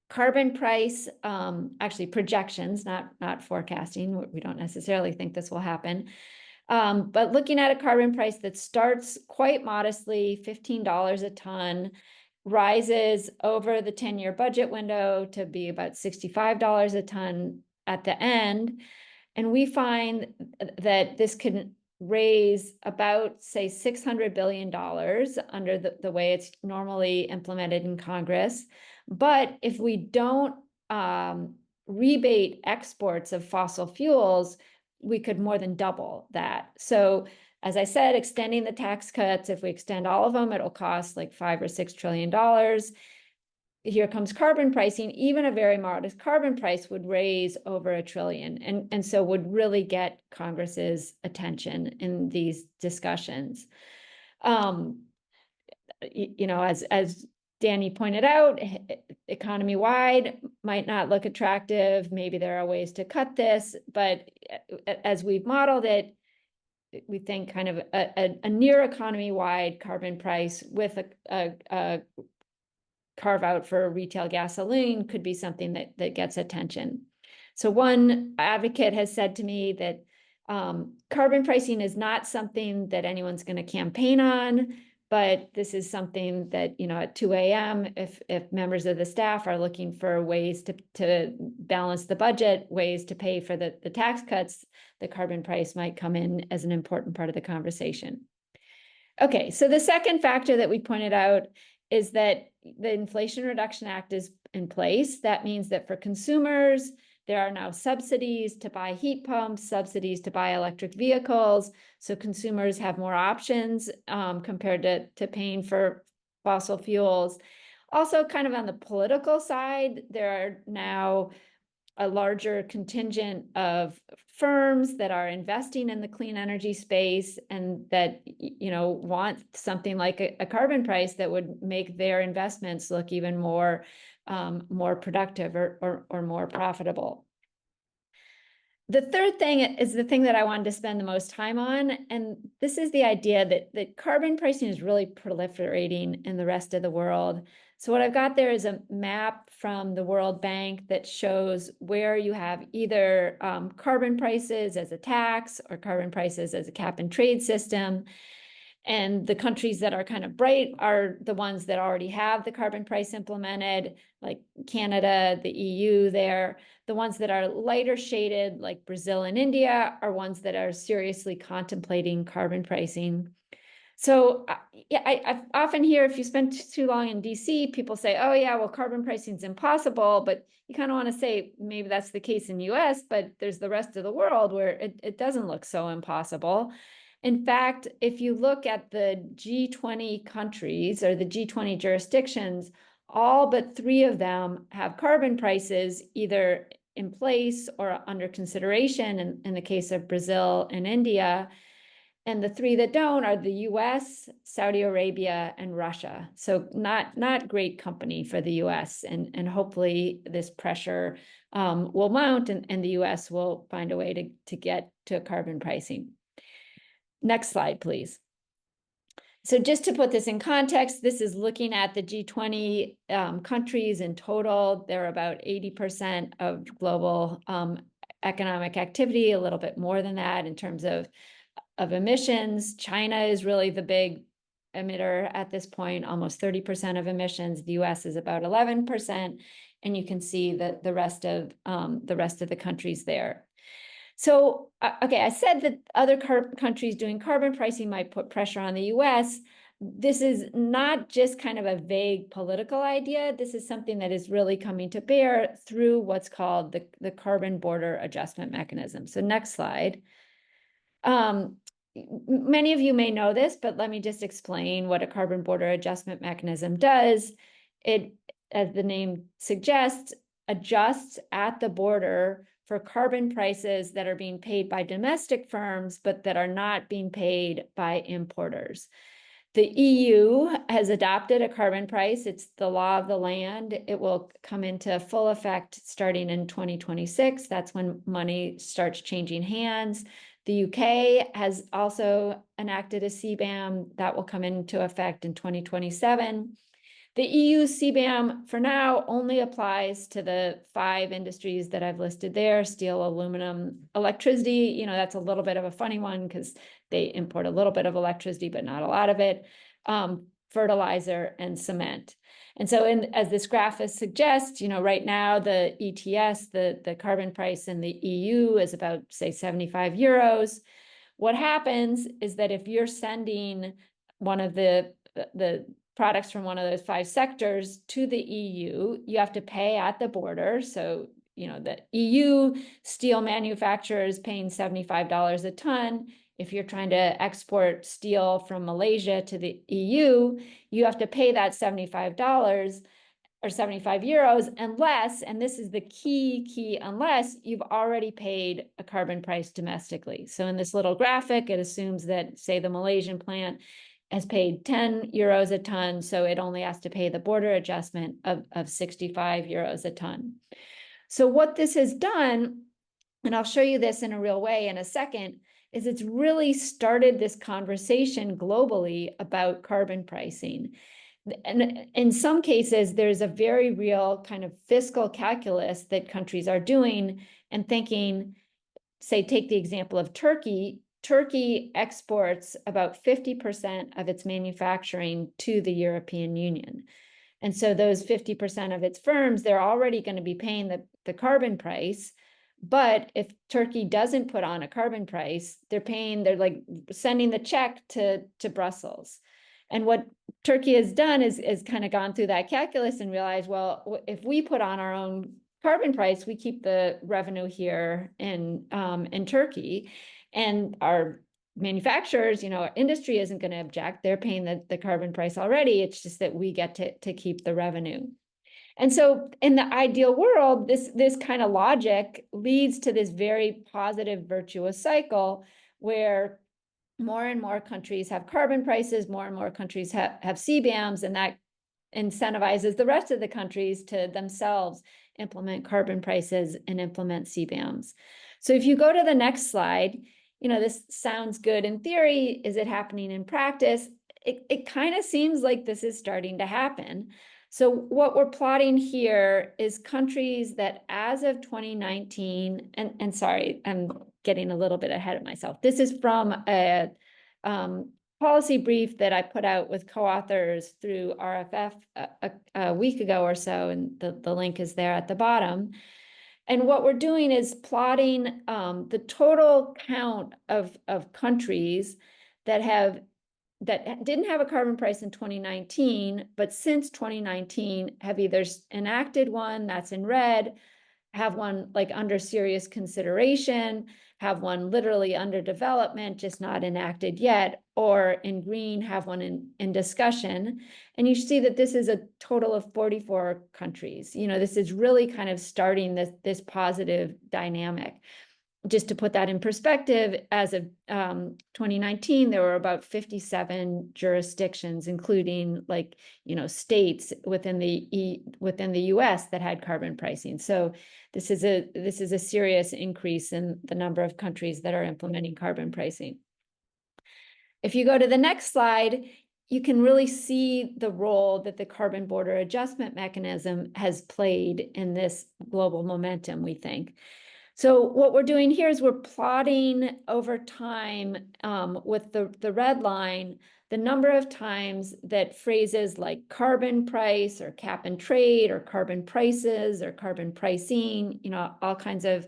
carbon price, actually projections, not forecasting. We don't necessarily think this will happen. But looking at a carbon price that starts quite modestly, $15 a ton, rises over the 10-year budget window to be about $65 a ton at the end. And we find that this can raise about, say, $600 billion under the way it's normally implemented in Congress. But if we don't rebate exports of fossil fuels, we could more than double that. So as I said, extending the tax cuts, if we extend all of them, it'll cost like $5 or $6 trillion. Here comes carbon pricing. Even a very modest carbon price would raise over $1 trillion, and so would really get Congress's attention in these discussions. As Danny pointed out, economy-wide might not look attractive. Maybe there are ways to cut this, but as we've modeled it, we think kind of a near economy-wide carbon price with a carve out for retail gasoline could be something that gets attention. So one advocate has said to me that carbon pricing is not something that anyone's going to campaign on, but this is something that, at 2 a.m., if members of the staff are looking for ways to balance the budget, ways to pay for the tax cuts, the carbon price might come in as an important part of the conversation. Okay, so the second factor that we pointed out is that the Inflation Reduction Act is in place. That means that for consumers, there are now subsidies to buy heat pumps, subsidies to buy electric vehicles. So consumers have more options compared to paying for fossil fuels. Also, kind of on the political side, there are now a larger contingent of firms that are investing in the clean energy space and that want something like a carbon price that would make their investments look even more productive or more profitable. The third thing is the thing that I wanted to spend the most time on, and this is the idea that carbon pricing is really proliferating in the rest of the world. So what I've got there is a map from the World Bank that shows where you have either carbon prices as a tax or carbon prices as a cap and trade system. And the countries that are kind of bright are the ones that already have the carbon price implemented, like Canada, the EU there. The ones that are lighter shaded, like Brazil and India, are ones that are seriously contemplating carbon pricing. So I often hear, if you spend too long in DC, people say, oh yeah, well, carbon pricing is impossible, but you kind of want to say maybe that's the case in the US, but there's the rest of the world where it doesn't look so impossible. In fact, if you look at the G20 countries or the G20 jurisdictions, all but 3 of them have carbon prices either in place or under consideration in the case of Brazil and India. And the 3 that don't are the US, Saudi Arabia, and Russia. So not great company for the US. And hopefully this pressure will mount and the US will find a way to get to carbon pricing. Next slide, please. So just to put this in context, this is looking at the G20 countries in total. They're about 80% of global economic activity, a little bit more than that in terms of emissions. China is really the big emitter at this point, almost 30% of emissions. The US is about 11%, and you can see that the rest of the countries there. So, okay, I said that other countries doing carbon pricing might put pressure on the US. This is not just kind of a vague political idea. This is something that is really coming to bear through what's called the Carbon Border Adjustment Mechanism. So next slide. Many of you may know this, but let me just explain what a Carbon Border Adjustment Mechanism does. It, as the name suggests, adjusts at the border for carbon prices that are being paid by domestic firms, but that are not being paid by importers. The EU has adopted a carbon price. It's the law of the land. It will come into full effect starting in 2026. That's when money starts changing hands. The UK has also enacted a CBAM that will come into effect in 2027. The EU CBAM for now only applies to the 5 industries that I've listed there: steel, aluminum, electricity. That's a little bit of a funny one because they import a little bit of electricity, but not a lot of it, fertilizer and cement. And so as this graph suggests, right now the ETS, the carbon price in the EU is about, say, 75 euros. What happens is that if you're sending one of the products from one of those 5 sectors to the EU, you have to pay at the border. So the EU steel manufacturers paying $75 a ton. If you're trying to export steel from Malaysia to the EU, you have to pay that $75 or 75 euros unless, and this is the key, unless you've already paid a carbon price domestically. So in this little graphic, it assumes that, say, the Malaysian plant has paid 10 euros a ton, so it only has to pay the border adjustment of 65 euros a ton. So what this has done, and I'll show you this in a real way in a second, is it's really started this conversation globally about carbon pricing. And in some cases, there's a very real kind of fiscal calculus that countries are doing and thinking, say, take the example of Turkey. Turkey exports about 50% of its manufacturing to the European Union. And so those 50% of its firms, they're already going to be paying the carbon price. But if Turkey doesn't put on a carbon price, they're like sending the check to Brussels. And what Turkey has done is kind of gone through that calculus and realized, well, if we put on our own carbon price, we keep the revenue here in Turkey, and our manufacturers, our industry isn't going to object. They're paying the carbon price already. It's just that we get to keep the revenue. And so in the ideal world, this kind of logic leads to this very positive, virtuous cycle where more and more countries have carbon prices, more and more countries have CBAMs, and that incentivizes the rest of the countries to themselves implement carbon prices and implement CBAMs. So if you go to the next slide, this sounds good in theory. Is it happening in practice? It kind of seems like this is starting to happen. So what we're plotting here is countries that as of 2019, and sorry, I'm getting a little bit ahead of myself. This is from a policy brief that I put out with co-authors through RFF a week ago or so, and the link is there at the bottom. And what we're doing is plotting the total count of countries that didn't have a carbon price in 2019, but since 2019 have either enacted one, that's in red, have one like under serious consideration, have one literally under development, just not enacted yet, or in green, have one in discussion. And you see that this is a total of 44 countries. This is really kind of starting this positive dynamic. Just to put that in perspective, as of 2019, there were about 57 jurisdictions, including states within the US that had carbon pricing. So this is a serious increase in the number of countries that are implementing carbon pricing. If you go to the next slide, you can really see the role that the carbon border adjustment mechanism has played in this global momentum, we think. So what we're doing here is we're plotting over time with the red line, the number of times that phrases like carbon price or cap and trade or carbon prices or carbon pricing, all kinds of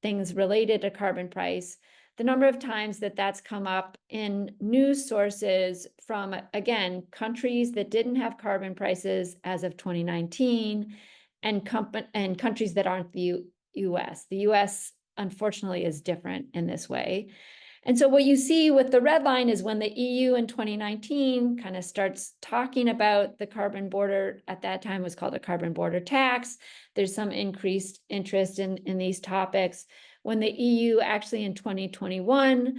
things related to carbon price, the number of times that that's come up in news sources from, again, countries that didn't have carbon prices as of 2019 and countries that aren't the US. The US, unfortunately, is different in this way. And so what you see with the red line is when the EU in 2019 kind of starts talking about the carbon border, at that time was called a carbon border tax. There's some increased interest in these topics. When the EU actually in 2021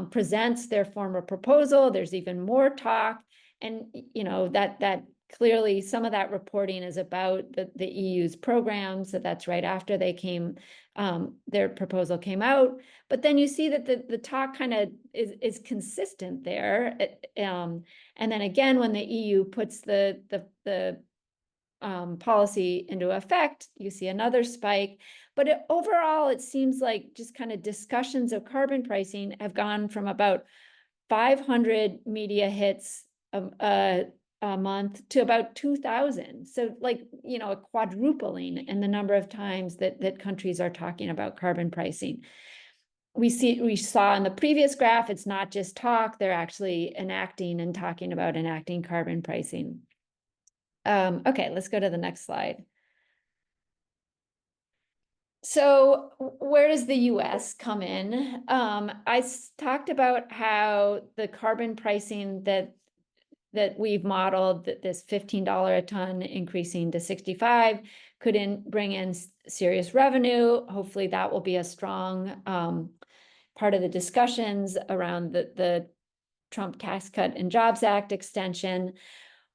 presents their formal proposal, there's even more talk. And that clearly some of that reporting is about the EU's programs. So that's right after their proposal came out. But then you see that the talk kind of is consistent there. And then again, when the EU puts the policy into effect, you see another spike. But overall, it seems like just kind of discussions of carbon pricing have gone from about 500 media hits a month to about 2,000. So a quadrupling in the number of times that countries are talking about carbon pricing. We saw in the previous graph, it's not just talk, they're actually enacting and talking about enacting carbon pricing. Okay, let's go to the next slide. So where does the US come in? Talked about how the carbon pricing that we've modeled, that this $15 a ton increasing to 65 could bring in serious revenue. Hopefully that will be a strong part of the discussions around the Trump Tax Cut and Jobs Act extension.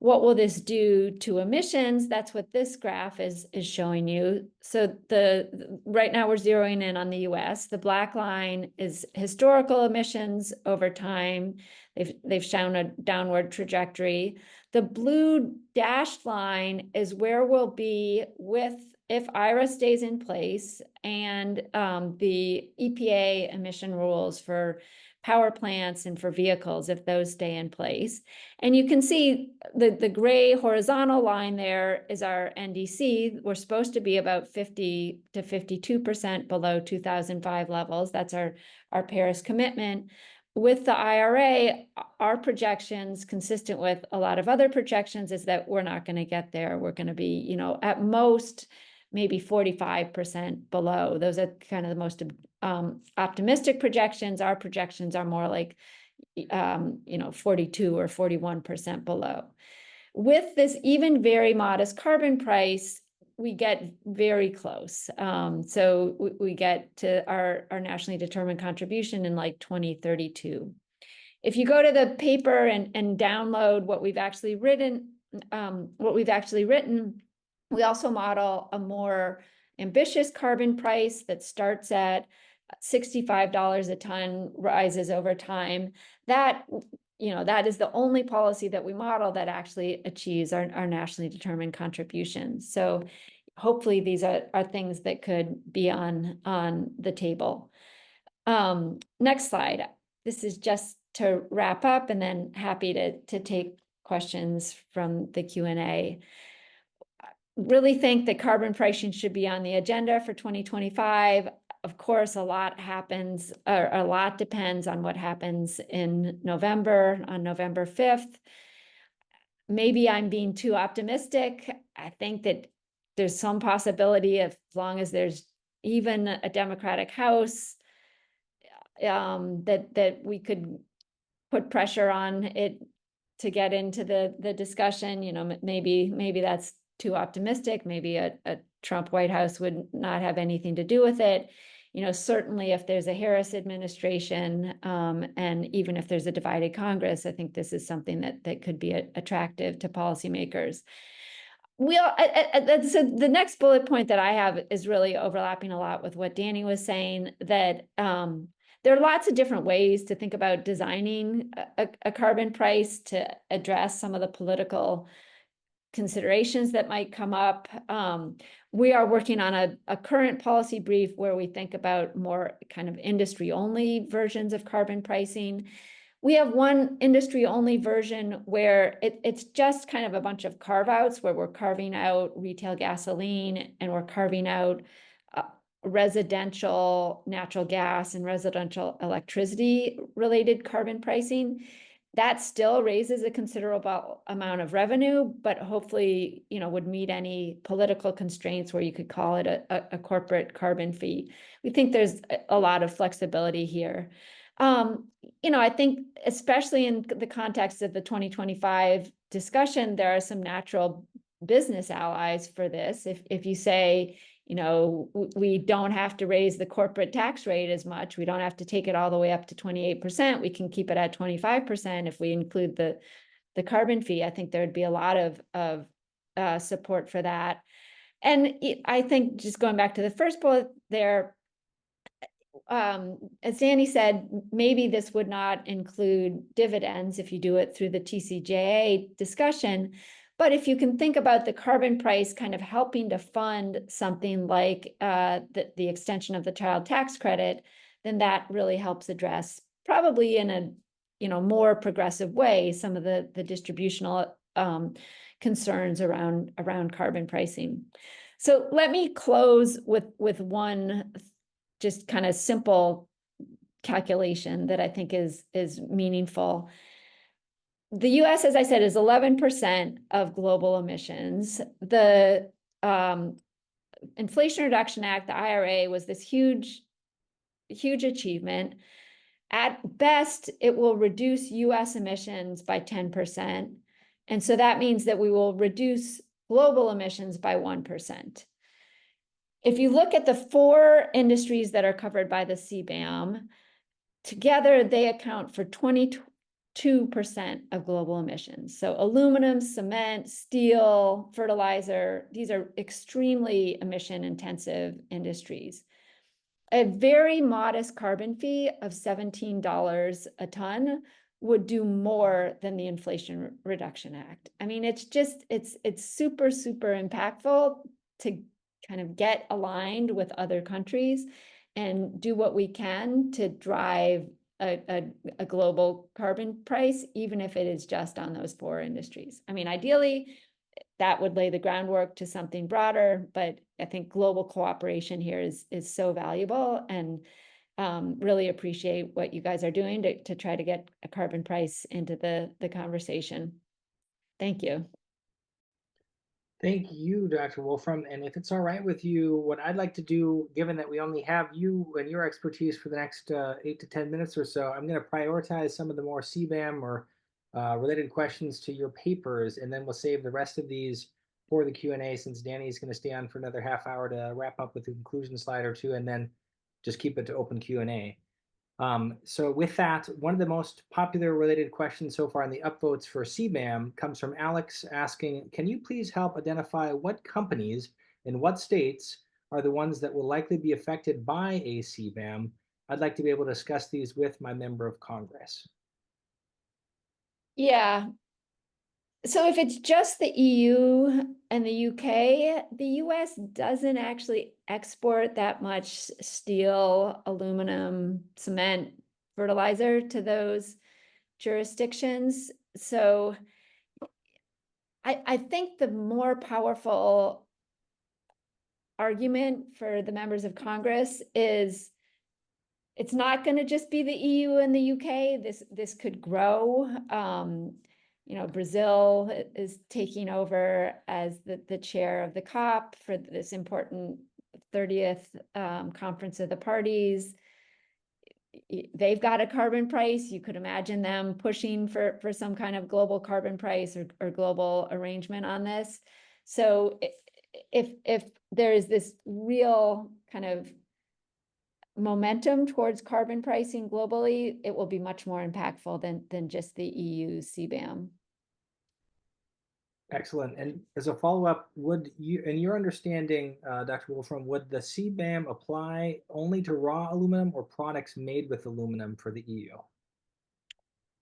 What will this do to emissions? That's what this graph is showing you. So right now we're zeroing in on the US. The black line is historical emissions over time. They've shown a downward trajectory. The blue dashed line is where we'll be if IRA stays in place and the EPA emission rules for power plants and for vehicles, if those stay in place. And you can see the gray horizontal line there is our NDC. We're supposed to be about 50 to 52% below 2005 levels. That's our Paris commitment. With the IRA, our projections, consistent with a lot of other projections, is that we're not going to get there. We're going to be, at most, maybe 45% below. Those are kind of the most optimistic projections. Our projections are more like 42 or 41% below. With this even very modest carbon price, we get very close. So we get to our nationally determined contribution in like 2032. If you go to the paper and download what we've actually written, we also model a more ambitious carbon price that starts at $65 a ton, rises over time. That is the only policy that we model that actually achieves our nationally determined contributions. So hopefully these are things that could be on the table. Next slide. This is just to wrap up, and then happy to take questions from the Q&A. Really think that carbon pricing should be on the agenda for 2025. Of course, a lot depends on what happens in November, on November 5th. Maybe I'm being too optimistic. I think that there's some possibility, as long as there's even a Democratic House, that we could put pressure on it to get into the discussion. Maybe that's too optimistic. Maybe a Trump White House would not have anything to do with it. Certainly if there's a Harris administration, and even if there's a divided Congress, I think this is something that could be attractive to policymakers. So the next bullet point that I have is really overlapping a lot with what Danny was saying, that there are lots of different ways to think about designing a carbon price to address some of the political considerations that might come up. We are working on a current policy brief where we think about more kind of industry-only versions of carbon pricing. We have one industry-only version where it's just kind of a bunch of carve-outs, where we're carving out retail gasoline and we're carving out residential natural gas and residential electricity related carbon pricing. That still raises a considerable amount of revenue, but hopefully, would meet any political constraints where you could call it a corporate carbon fee. We think there's a lot of flexibility here. I think especially in the context of the 2025 discussion, there are some natural business allies for this. If you say, we don't have to raise the corporate tax rate as much, we don't have to take it all the way up to 28%, we can keep it at 25% if we include the carbon fee. I think there'd be a lot of support for that. And I think, just going back to the first bullet there, as Danny said, maybe this would not include dividends if you do it through the TCJA discussion. But if you can think about the carbon price kind of helping to fund something like the extension of the child tax credit, then that really helps address, probably in a more progressive way, some of the distributional concerns around carbon pricing. So let me close with one just kind of simple calculation that I think is meaningful. The US, as I said, is 11% of global emissions. The Inflation Reduction Act, the IRA, was this huge achievement. At best, it will reduce US emissions by 10%. And so that means that we will reduce global emissions by 1%. If you look at the 4 industries that are covered by the CBAM, together they account for 22% of global emissions. So aluminum, cement, steel, fertilizer, these are extremely emission-intensive industries. A very modest carbon fee of $17 a ton would do more than the Inflation Reduction Act. I mean, it's super, super impactful to kind of get aligned with other countries and do what we can to drive a global carbon price, even if it is just on those 4 industries. I mean, ideally, that would lay the groundwork to something broader, but I think global cooperation here is so valuable, and really appreciate what you guys are doing to try to get a carbon price into the conversation. Thank you. Thank you, Dr. Wolfram. And if it's all right with you, what I'd like to do, given that we only have you and your expertise for the next 8 to 10 minutes or so, I'm going to prioritize some of the more CBAM or related questions to your papers, and then we'll save the rest of these for the Q&A, since Danny's going to stay on for another half hour to wrap up with a conclusion slide or two, and then just keep it to open Q&A. So with that, one of the most popular related questions so far in the upvotes for CBAM comes from Alex asking, can you please help identify what companies in what states are the ones that will likely be affected by a CBAM? I'd like to be able to discuss these with my member of Congress. Yeah. So if it's just the EU and the UK, the US doesn't actually export that much steel, aluminum, cement, fertilizer to those jurisdictions. So I think the more powerful argument for the members of Congress is it's not going to just be the EU and the UK. This could grow. Brazil is taking over as the chair of the COP for this important 30th Conference of the Parties. They've got a carbon price. You could imagine them pushing for some kind of global carbon price or global arrangement on this. So if there is this real kind of momentum towards carbon pricing globally, it will be much more impactful than just the EU CBAM. Excellent. And as a follow-up, would you, in your understanding, Dr. Wolfram, would the CBAM apply only to raw aluminum or products made with aluminum for the EU?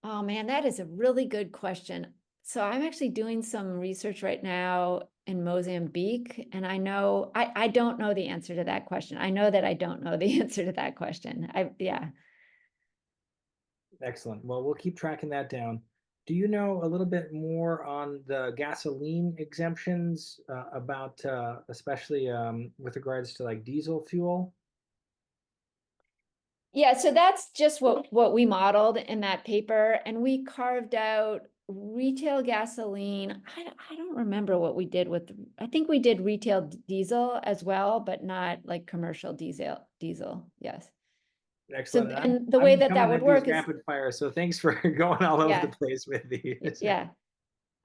Oh man, that is a really good question. So I'm actually doing some research right now in Mozambique, and I don't know the answer to that question. I know that I don't know the answer to that question. Yeah. Excellent. Well, we'll keep tracking that down. Do you know a little bit more on the gasoline exemptions about, especially with regards to like diesel fuel? Yeah, so that's just what we modeled in that paper, and we carved out retail gasoline. I don't remember what we did with, I think we did retail diesel as well, but not like commercial diesel. Yes. Excellent. So, and the way that would work is rapid fire. So thanks for going all over Yeah. the place with these. Yeah.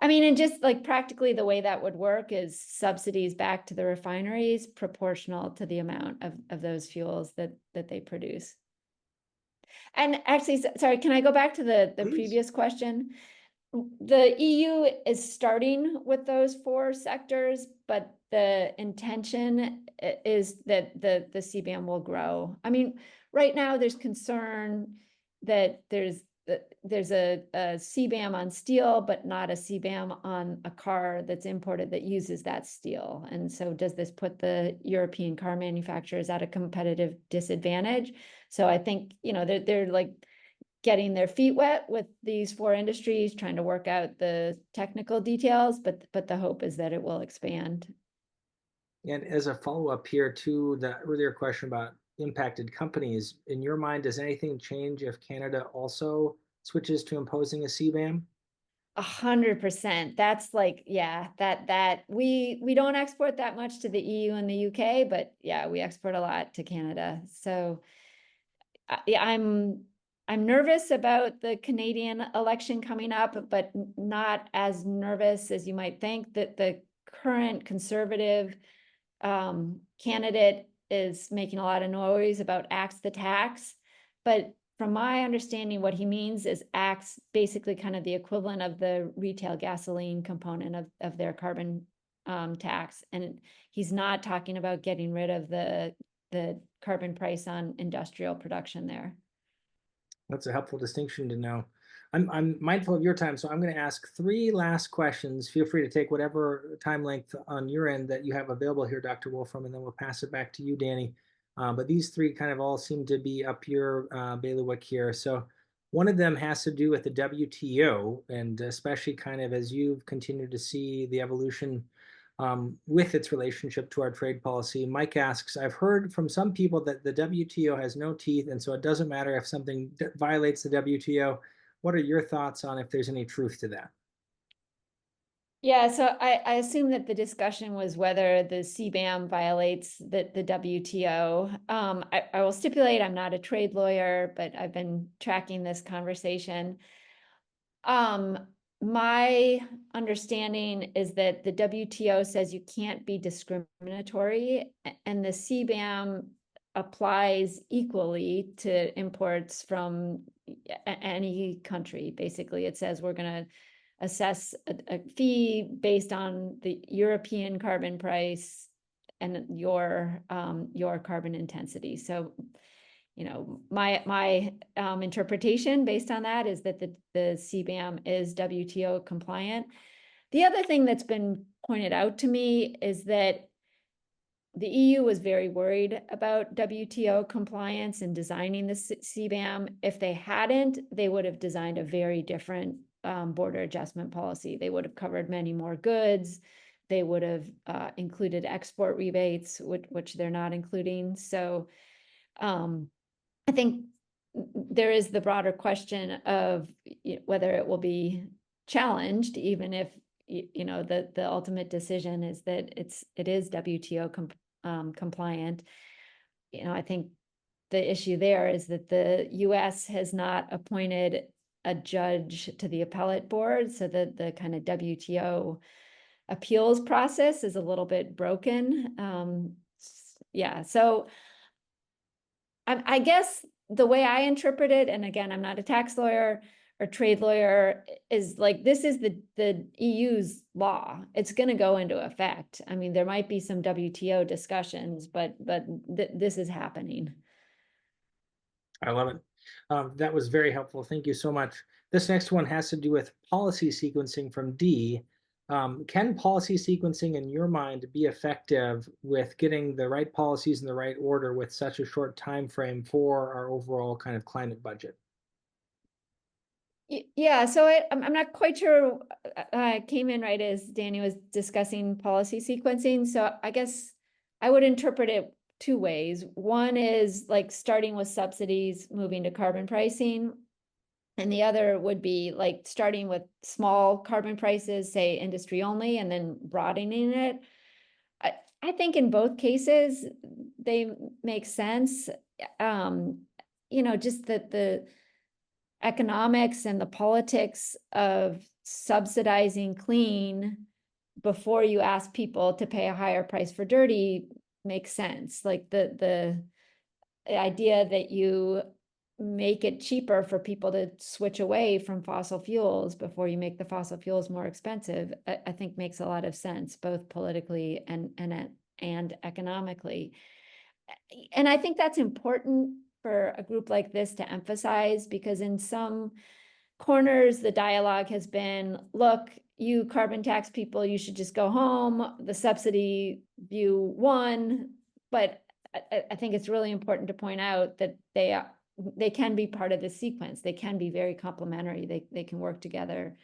I mean, and just like practically the way that would work is subsidies back to the refineries proportional to the amount of those fuels that they produce. And actually, sorry, can I go back to the Please. previous question? The EU is starting with those 4 sectors, but the intention is that the CBAM will grow. I mean, right now there's concern that there's a CBAM on steel, but not a CBAM on a car that's imported that uses that steel. And so does this put the European car manufacturers at a competitive disadvantage? So I think, they're like getting their feet wet with these 4 industries, trying to work out the technical details, but the hope is that it will expand. And as a follow-up here to the earlier question about impacted companies, in your mind, does anything change if Canada also switches to imposing a CBAM? 100%. That's like, yeah, that we don't export that much to the EU and the UK, but yeah, we export a lot to Canada. So yeah, I'm nervous about the Canadian election coming up, but not as nervous as you might think. That the current Conservative candidate is making a lot of noise about axe the tax, but from my understanding, what he means is axe basically kind of the equivalent of the retail gasoline component of their carbon tax, and he's not talking about getting rid of the carbon price on industrial production there. That's a helpful distinction to know. I'm mindful of your time, so I'm going to ask 3 last questions. Feel free to take whatever time length on your end that you have available here, Dr. Wolfram, and then we'll pass it back to you, Danny. But these 3 kind of all seem to be up your bailiwick here. So one of them has to do with the WTO, and especially kind of as you've continued to see the evolution with its relationship to our trade policy. Mike asks, I've heard from some people that the WTO has no teeth, and so it doesn't matter if something violates the WTO. What are your thoughts on if there's any truth to that? Yeah, so I assume that the discussion was whether the CBAM violates the WTO. I will stipulate I'm not a trade lawyer, but I've been tracking this conversation. My understanding is that the WTO says you can't be discriminatory, and the CBAM applies equally to imports from any country. Basically, it says we're going to assess a fee based on the European carbon price and your carbon intensity. So, you know, my interpretation based on that is that the CBAM is WTO compliant. The other thing that's been pointed out to me is that the EU was very worried about WTO compliance in designing the CBAM. If they hadn't, they would have designed a very different border adjustment policy. They would have covered many more goods. They would have included export rebates, which they're not including. So I think there is the broader question of whether it will be challenged, even if the ultimate decision is that it is WTO compliant. I think the issue there is that the U.S. has not appointed a judge to the appellate board, so that the kind of WTO appeals process is a little bit broken. Yeah, so I guess the way I interpret it, and again, I'm not a tax lawyer or trade lawyer, is like this is the EU's law. It's going to go into effect. I mean, there might be some WTO discussions, but this is happening. I love it. That was very helpful. Thank you so much. This next one has to do with policy sequencing from D. Can policy sequencing, in your mind, be effective with getting the right policies in the right order with such a short time frame for our overall kind of climate budget? Yeah, so I'm not quite sure. I came in right as Danny was discussing policy sequencing. So I guess I would interpret it 2 ways. One is like starting with subsidies, moving to carbon pricing. And the other would be like starting with small carbon prices, say industry only, and then broadening it. I think in both cases, they make sense. Just that the economics and the politics of subsidizing clean before you ask people to pay a higher price for dirty makes sense. Like the idea that you make it cheaper for people to switch away from fossil fuels before you make the fossil fuels more expensive, I think makes a lot of sense, both politically and economically. And I think that's important for a group like this to emphasize, because in some corners, the dialogue has been, look, you carbon tax people, you should just go home. The subsidy view won, but I think it's really important to point out that they can be part of the sequence. They can be very complementary. They can work together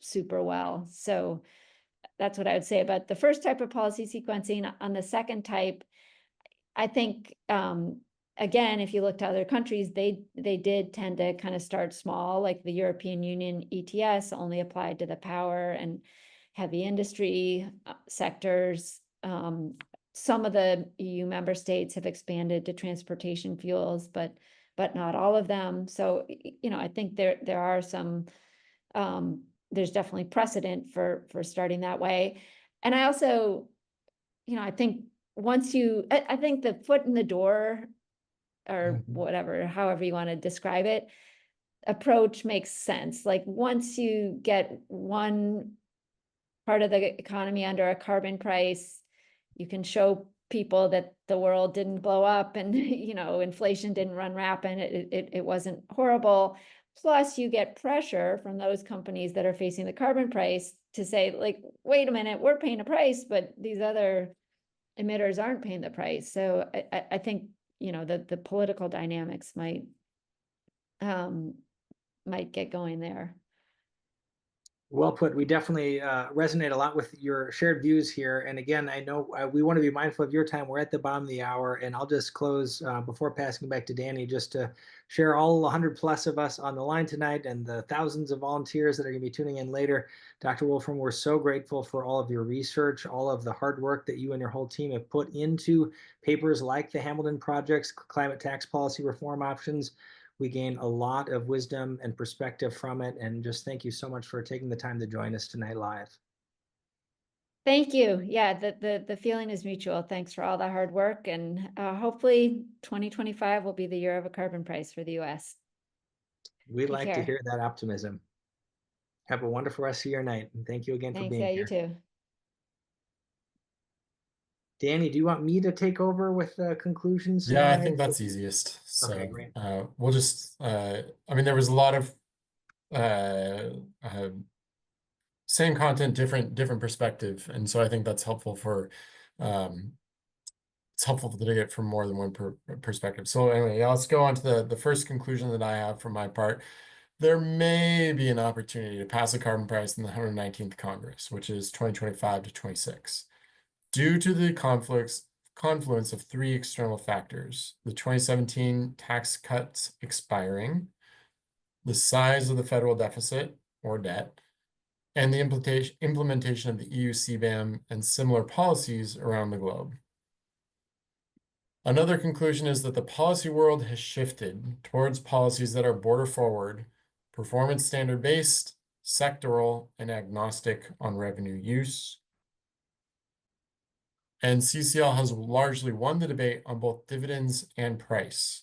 super well. So that's what I would say about the first type of policy sequencing. On the second type, I think again, if you look to other countries, they did tend to kind of start small, like the European Union ETS only applied to the power and heavy industry sectors. Some of the EU member states have expanded to transportation fuels, but not all of them. So, you know, I think there are some, there's definitely precedent for starting that way. And I also, you know, I think once I think the foot in the door, or whatever, however you want to describe it, approach makes sense. Like once you get one part of the economy under a carbon price, you can show people that the world didn't blow up and, you know, inflation didn't run rampant. It wasn't horrible. Plus you get pressure from those companies that are facing the carbon price to say, like, wait a minute, we're paying a price, but these other emitters aren't paying the price. So I think, you know, the political dynamics might get going there. Well put. We definitely resonate a lot with your shared views here. And again, I know we want to be mindful of your time. We're at the bottom of the hour, and I'll just close before passing back to Danny, just to share all 100 plus of us on the line tonight and the thousands of volunteers that are going to be tuning in later. Dr. Wolfram, we're so grateful for all of your research, all of the hard work that you and your whole team have put into papers like the Hamilton Project's climate tax policy reform options. We gain a lot of wisdom and perspective from it. And just thank you so much for taking the time to join us tonight live. Thank you. Yeah, the feeling is mutual. Thanks for all the hard work. And hopefully 2025 will be the year of a carbon price for the US. We Take like to care. hear that optimism. Have a wonderful rest of your night. And thank you again for Thanks. being Yeah, here. you too. Danny, do you want me to take over with conclusions? Yeah, I think that's easiest. Okay, So great. we'll just, I mean, there was a lot of same content, different perspective. And so I think that's helpful for, it's helpful to get it from more than one perspective. So anyway, yeah, let's go on to the first conclusion that I have from my part. There may be an opportunity to pass a carbon price in the 119th Congress, which is 2025 to 26. Due to the confluence of three external factors: the 2017 tax cuts expiring, the size of the federal deficit or debt, and the implementation of the EU CBAM and similar policies around the globe. Another conclusion is that the policy world has shifted towards policies that are border forward, performance standard based, sectoral, and agnostic on revenue use. And CCL has largely won the debate on both dividends and price.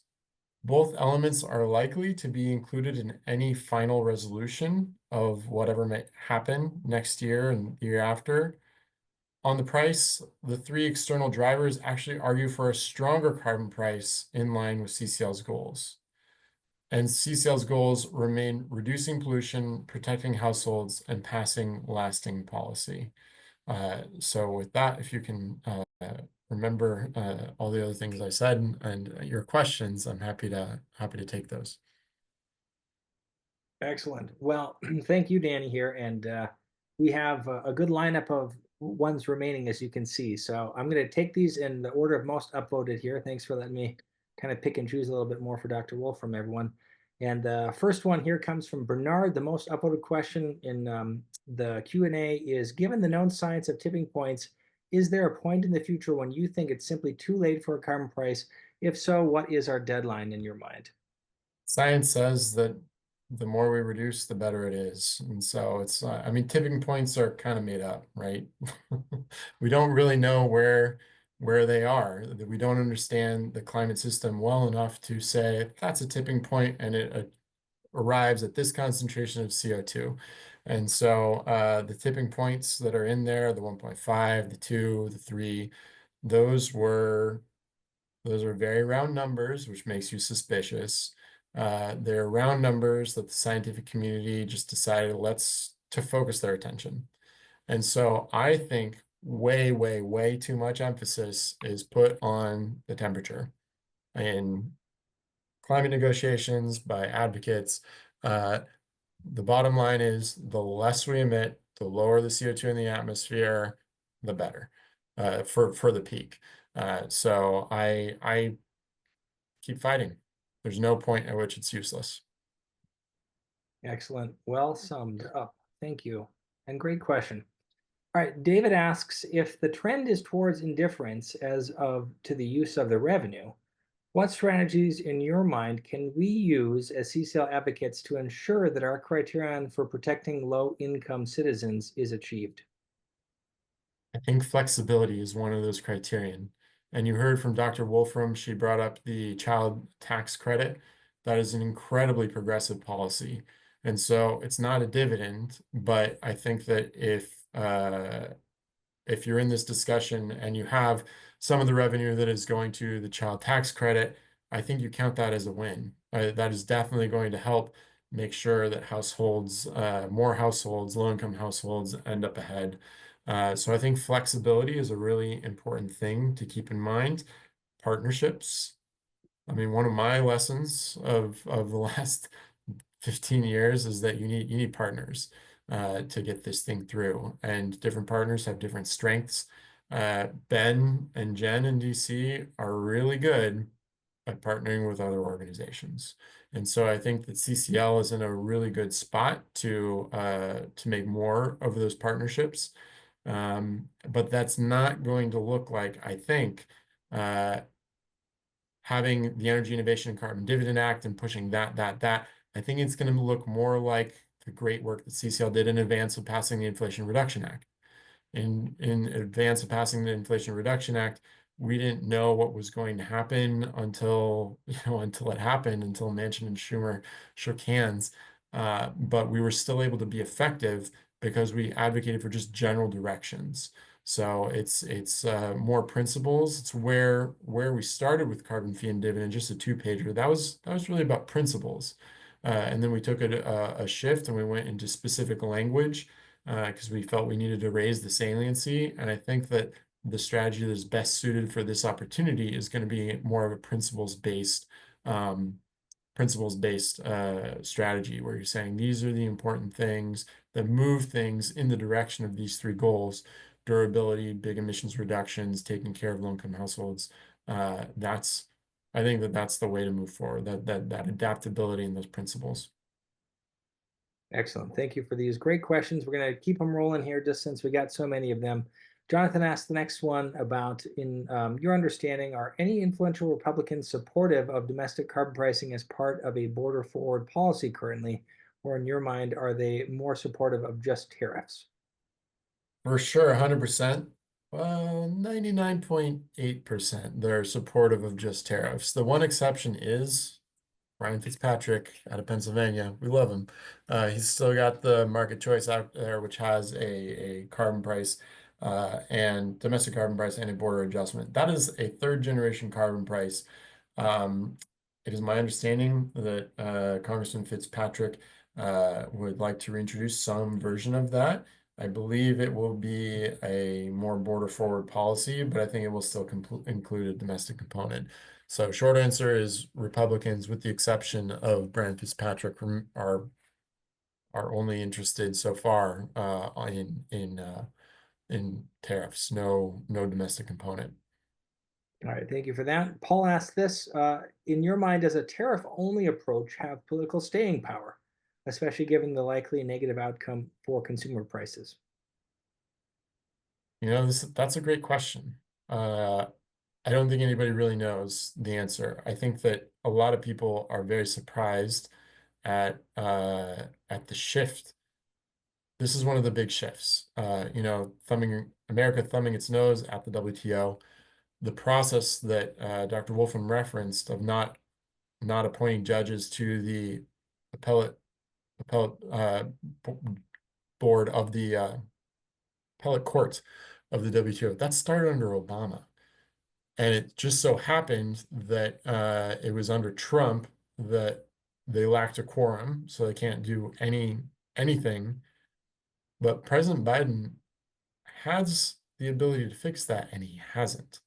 Both elements are likely to be included in any final resolution of whatever may happen next year and the year after. On the price, the three external drivers actually argue for a stronger carbon price in line with CCL's goals. And CCL's goals remain reducing pollution, protecting households, and passing lasting policy. So with that, if you can remember all the other things I said and your questions, I'm happy to take those. Excellent. Well, thank you, Danny, here. And we have a good lineup of ones remaining, as you can see. So I'm going to take these in the order of most upvoted here. Thanks for letting me kind of pick and choose a little bit more for Dr. Wolf from everyone. And the first one here comes from Bernard. The most upvoted question in the Q&A is, given the known science of tipping points, is there a point in the future when you think it's simply too late for a carbon price? If so, what is our deadline in your mind? Science says that the more we reduce, the better it is. And so it's, I mean, tipping points are kind of made up, right? We don't really know where they are. We don't understand the climate system well enough to say that's a tipping point and it arrives at this concentration of CO2. And so the tipping points that are in there, the 1.5, the 2, the 3, those are very round numbers, which makes you suspicious. They're round numbers that the scientific community just decided to focus their attention. And so I think way too much emphasis is put on the temperature in climate negotiations by advocates. The bottom line is the less we emit, the lower the CO2 in the atmosphere, the better for the peak. So I keep fighting. There's no point at which it's useless. Excellent. Well summed up. Thank you. And great question. All right. David asks, if the trend is towards indifference as of to the use of the revenue, what strategies in your mind can we use as CCL advocates to ensure that our criterion for protecting low-income citizens is achieved? I think flexibility is one of those criterion. And you heard from Dr. Wolfram, she brought up the child tax credit. That is an incredibly progressive policy. And so it's not a dividend, but I think that if you're in this discussion and you have some of the revenue that is going to the child tax credit, I think you count that as a win. That is definitely going to help make sure that households, more households, low-income households end up ahead. So I think flexibility is a really important thing to keep in mind. Partnerships. I mean, one of my lessons of the last 15 years is that you need partners to get this thing through, and different partners have different strengths. Ben and Jen in DC are really good at partnering with other organizations. And so I think that CCL is in a really good spot to make more of those partnerships. But that's not going to look like, I think, having the Energy Innovation and Carbon Dividend Act and pushing that. I think it's going to look more like the great work that CCL did in advance of passing the Inflation Reduction Act. In advance of passing the Inflation Reduction Act, we didn't know what was going to happen until it happened, until Manchin and Schumer shook hands. But we were still able to be effective because we advocated for just general directions. So it's more principles. It's where we started with carbon fee and dividend, just a two-pager. That was really about principles. And then we took a shift and we went into specific language because we felt we needed to raise the saliency. And I think that the strategy that is best suited for this opportunity is going to be more of a principles-based strategy, where you're saying these are the important things that move things in the direction of these three goals: durability, big emissions reductions, taking care of low-income households. I think that's the way to move forward, that adaptability and those principles. Excellent. Thank you for these great questions. We're going to keep them rolling here just since we got so many of them. Jonathan asked the next one about, in your understanding, are any influential Republicans supportive of domestic carbon pricing as part of a border forward policy currently? Or in your mind, are they more supportive of just tariffs? For sure, 100%. Well, 99.8%. They're supportive of just tariffs. The one exception is Brian Fitzpatrick out of Pennsylvania. We love him. He's still got the market choice out there, which has a carbon price and domestic carbon price and a border adjustment. That is a third generation carbon price. It is my understanding that Congressman Fitzpatrick would like to reintroduce some version of that. I believe it will be a more border forward policy, but I think it will still include a domestic component. So short answer is Republicans, with the exception of Brian Fitzpatrick, are only interested so far in tariffs, no domestic component. All right, thank you for that. Paul asked this, in your mind, does a tariff-only approach have political staying power, especially given the likely negative outcome for consumer prices? That's a great question. I don't think anybody really knows the answer. I think that a lot of people are very surprised at the shift. This is one of the big shifts. America thumbing its nose at the WTO. The process that Dr. Wolfram referenced of not appointing judges to the appellate board of the appellate court of the WTO, that started under Obama. And it just so happened that it was under Trump that they lacked a quorum, so they can't do anything. But President Biden has the ability to fix that, and he hasn't.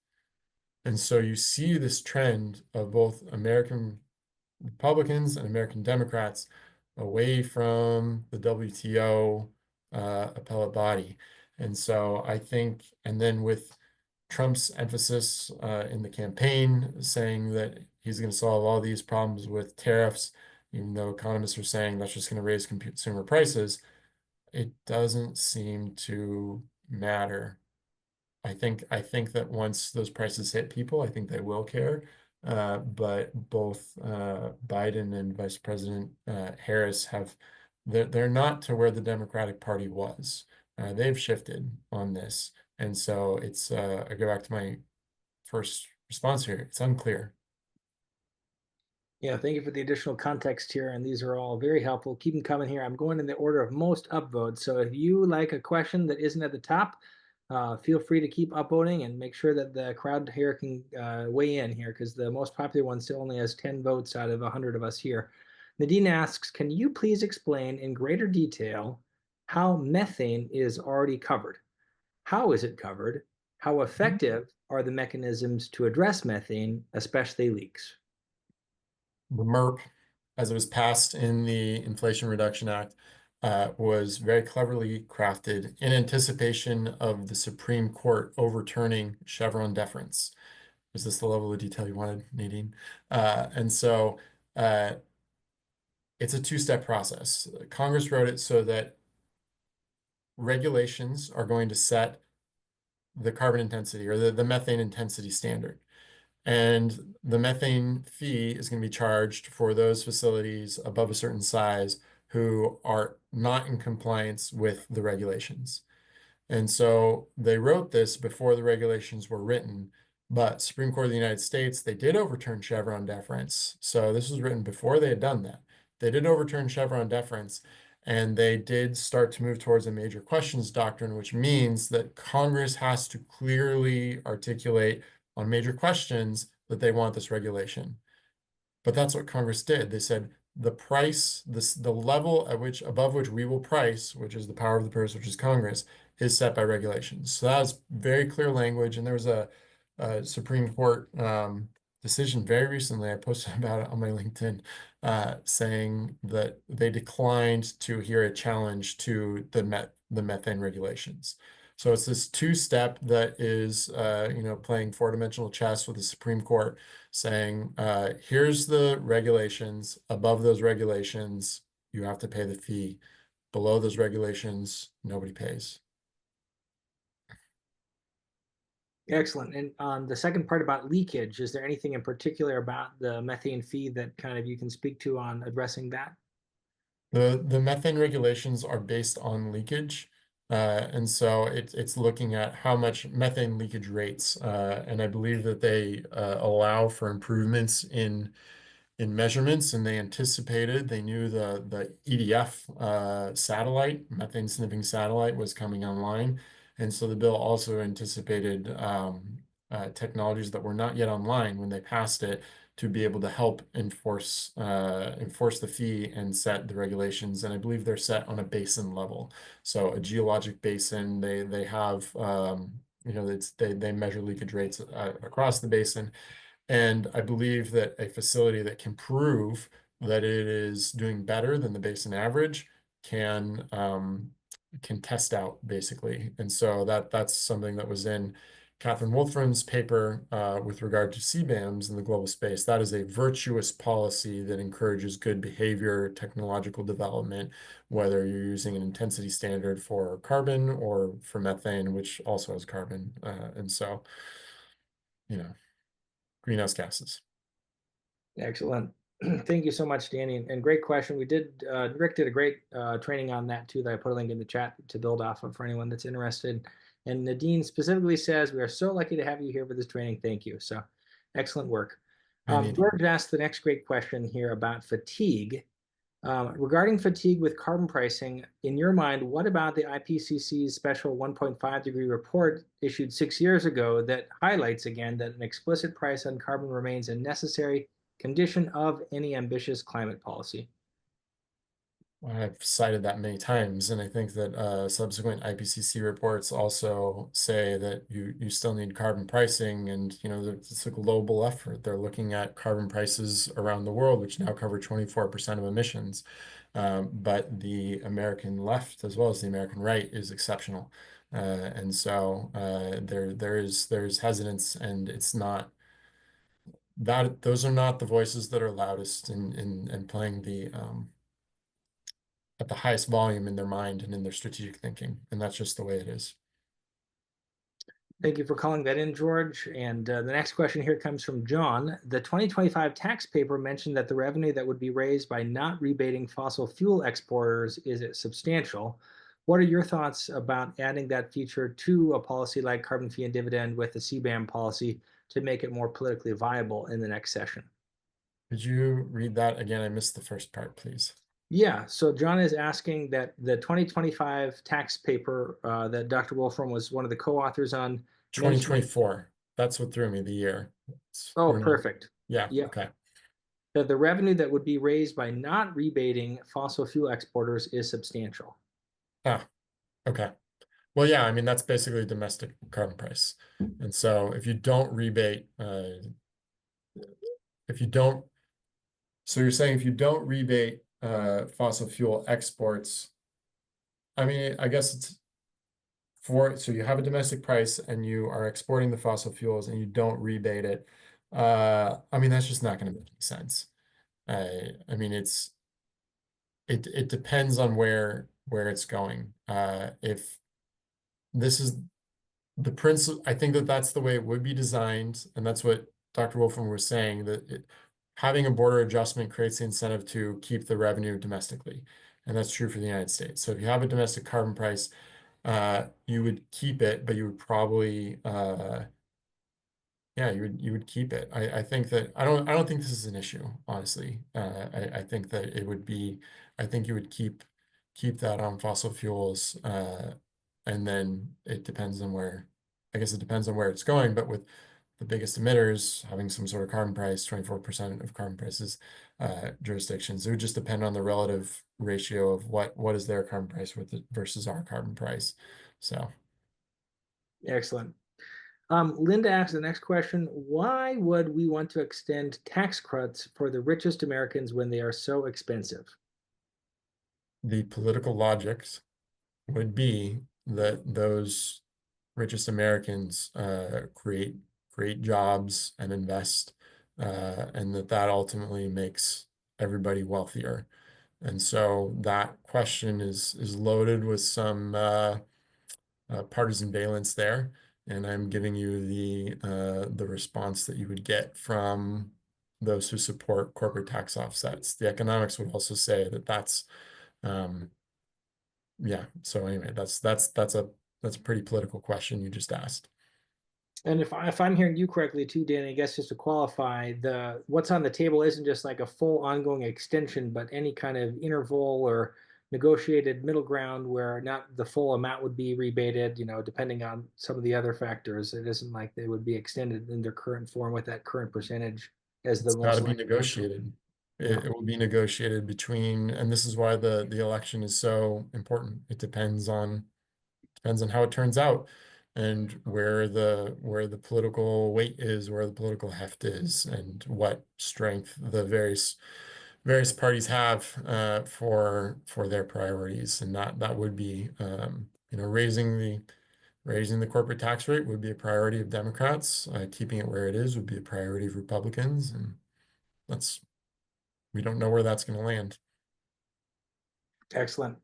And so you see this trend of both American Republicans and American Democrats away from the WTO appellate body. And so I think, and then with Trump's emphasis in the campaign, saying that he's going to solve all these problems with tariffs, even though economists are saying that's just going to raise consumer prices. It doesn't seem to matter. I think that once those prices hit people, I think they will care. But both Biden and Vice President Harris they're not to where the Democratic Party was. They've shifted on this. And so I go back to my first response here. It's unclear. Yeah, thank you for the additional context here, and these are all very helpful. Keep them coming here. I'm going in the order of most upvotes. So if you like a question that isn't at the top, feel free to keep upvoting and make sure that the crowd here can weigh in here, because the most popular one still only has 10 votes out of 100 of us here. Nadine asks, can you please explain in greater detail how methane is already covered? How is it covered? How effective are the mechanisms to address methane, especially leaks? The MERP, as it was passed in the Inflation Reduction Act, was very cleverly crafted in anticipation of the Supreme Court overturning Chevron deference. Is this the level of detail you wanted, Nadine? And so it's a two-step process. Congress wrote it so that regulations are going to set the carbon intensity or the methane intensity standard. And the methane fee is going to be charged for those facilities above a certain size who are not in compliance with the regulations. And so they wrote this before the regulations were written, but Supreme Court of the United States, they did overturn Chevron deference. So this was written before they had done that. They did overturn Chevron deference, and they did start to move towards a major questions doctrine, which means that Congress has to clearly articulate on major questions that they want this regulation. But that's what Congress did. They said the price, the level at which above which we will price, which is the power of the purse, which is Congress, is set by regulations. So that was very clear language. And there was a Supreme Court decision very recently. I posted about it on my LinkedIn, saying that they declined to hear a challenge to the methane regulations. So it's this two-step that is, playing four-dimensional chess with the Supreme Court, saying, here's the regulations. Above those regulations, you have to pay the fee. Below those regulations, nobody pays. Excellent. And on the second part about leakage, is there anything in particular about the methane fee that kind of you can speak to on addressing that? The methane regulations are based on leakage. And so it's looking at how much methane leakage rates. And I believe that they allow for improvements in measurements, and they knew the EDF satellite, methane sniffing satellite, was coming online. And so the bill also anticipated technologies that were not yet online when they passed it to be able to help enforce the fee and set the regulations. And I believe they're set on a basin level. So a geologic basin, they have they measure leakage rates across the basin. And I believe that a facility that can prove that it is doing better than the basin average can test out, basically. And so that's something that was in Catherine Wolfram's paper with regard to CBAMs in the global space. That is a virtuous policy that encourages good behavior, technological development, whether you're using an intensity standard for carbon or for methane, which also has carbon. And so, greenhouse gases. Excellent. Thank you so much, Danny, and great question. Rick did a great training on that too, that I put a link in the chat to build off of for anyone that's interested. And Nadine specifically says, we are so lucky to have you here for this training. Thank you. So excellent work. George asked the next great question here about fatigue. Regarding fatigue with carbon pricing, in your mind, what about the IPCC's special 1.5-degree report issued 6 years ago that highlights again that an explicit price on carbon remains a necessary condition of any ambitious climate policy? I've cited that many times, and I think that subsequent IPCC reports also say that you still need carbon pricing, and it's a global effort. They're looking at carbon prices around the world, which now cover 24% of emissions. But the American left, as well as the American right, is exceptional, and so there's hesitance, and it's not. those are not the voices that are loudest and playing at the highest volume in their mind and in their strategic thinking. And that's just the way it is. Thank you for calling that in, George. And the next question here comes from John. The 2025 tax paper mentioned that the revenue that would be raised by not rebating fossil fuel exporters is substantial. What are your thoughts about adding that feature to a policy like carbon fee and dividend with the CBAM policy to make it more politically viable in the next session? Could you read that again? I missed the first part, please. Yeah, so John is asking that the 2025 tax paper that Dr. Wolfram was one of the co-authors on. 2024. That's what threw me, the year. Oh, perfect. Yeah, Yeah. okay. That the revenue that would be raised by not rebating fossil fuel exporters is substantial. Ah, okay. Well, yeah, I mean, that's basically domestic carbon price. And so if you don't rebate, so you're saying if you don't rebate fossil fuel exports, I mean, I guess it's so you have a domestic price and you are exporting the fossil fuels and you don't rebate it. I mean, that's just not going to make any sense. I mean, it depends on where it's going. If this is the principle, I think that that's the way it would be designed, and that's what Dr. Wolfram was saying, that having a border adjustment creates the incentive to keep the revenue domestically, and that's true for the United States. So if you have a domestic carbon price, you would keep it, but you would probably yeah, you would keep it. I think that I don't think this is an issue, honestly. I think that it would be, I think you would keep that on fossil fuels, and then it depends on where, I guess it depends on where it's going, but with the biggest emitters having some sort of carbon price, 24% of carbon prices, jurisdictions, it would just depend on the relative ratio of what is their carbon price versus our carbon price. So Excellent. Linda asks the next question. Why would we want to extend tax cuts for the richest Americans when they are so expensive? the political logics would be that those richest Americans create jobs and invest, and that ultimately makes everybody wealthier. And so that question is loaded with some partisan valence there, and I'm giving you the response that you would get from those who support corporate tax offsets. The economics would also say that that's yeah. So anyway, that's a pretty political question you just asked. And if I'm hearing you correctly too, Danny, I guess just to qualify, what's on the table isn't just like a full ongoing extension, but any kind of interval or negotiated middle ground where not the full amount would be rebated, depending on some of the other factors. It isn't like they would be extended in their current form with that current percentage as the It's got to most be likely. negotiated. Yeah. It will be negotiated between, and this is why the election is so important. It depends on how it turns out and where the political weight is, where the political heft is, and what strength the various parties have for their priorities. And that would be raising the corporate tax rate would be a priority of Democrats. Keeping it where it is would be a priority of Republicans, and we don't know where that's going to land. Excellent.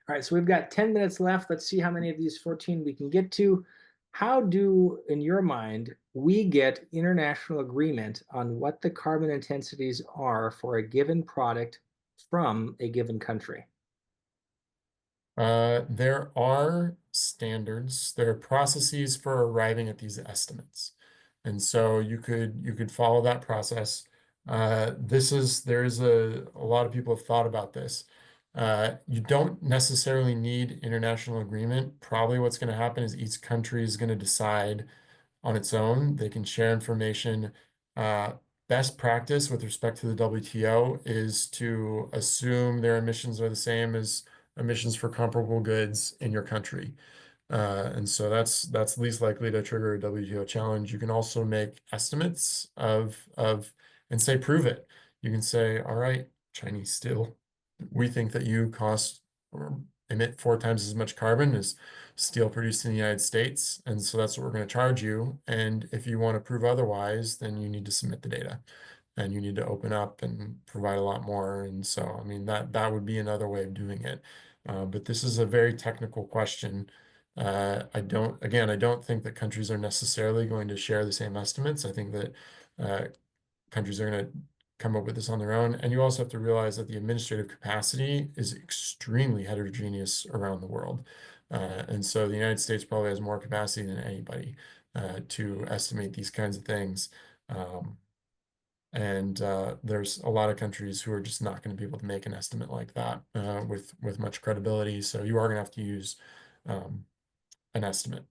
All right, so we've got 10 minutes left. Let's see how many of these 14 we can get to. How do, in your mind, we get international agreement on what the carbon intensities are for a given product from a given country? There are standards, there are processes for arriving at these estimates. And so you could follow that process. There's a lot of people have thought about this. You don't necessarily need international agreement. Probably what's going to happen is each country is going to decide on its own. They can share information. Best practice with respect to the WTO is to assume their emissions are the same as emissions for comparable goods in your country. And so that's least likely to trigger a WTO challenge. You can also make estimates and say, prove it. You can say, all right, Chinese steel, we think that you cost emit 4 times as much carbon as steel produced in the United States. And so that's what we're going to charge you. And if you want to prove otherwise, then you need to submit the data and you need to open up and provide a lot more. And so, I mean, that would be another way of doing it. But this is a very technical question. I don't think that countries are necessarily going to share the same estimates. I think that countries are going to come up with this on their own. And you also have to realize that the administrative capacity is extremely heterogeneous around the world. And so the United States probably has more capacity than anybody to estimate these kinds of things. And there's a lot of countries who are just not going to be able to make an estimate like that with much credibility. So you are going to have to use an estimate.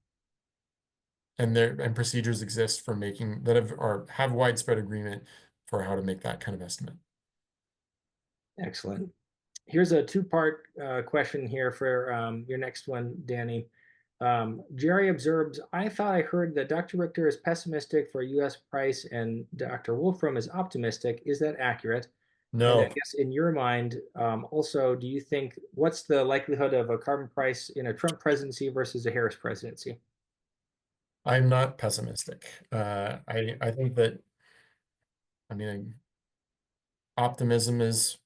And procedures exist for making that have widespread agreement for how to make that kind of estimate. Excellent. Here's a two-part question here for your next one, Danny. Jerry observes, I thought I heard that Dr. Richter is pessimistic for U.S. price and Dr. Wolfram is optimistic. Is that accurate? And I No, guess in your mind, also, do you think, what's the likelihood of a carbon price in a Trump presidency versus a Harris presidency? I'm not pessimistic. I think that, I mean, optimism is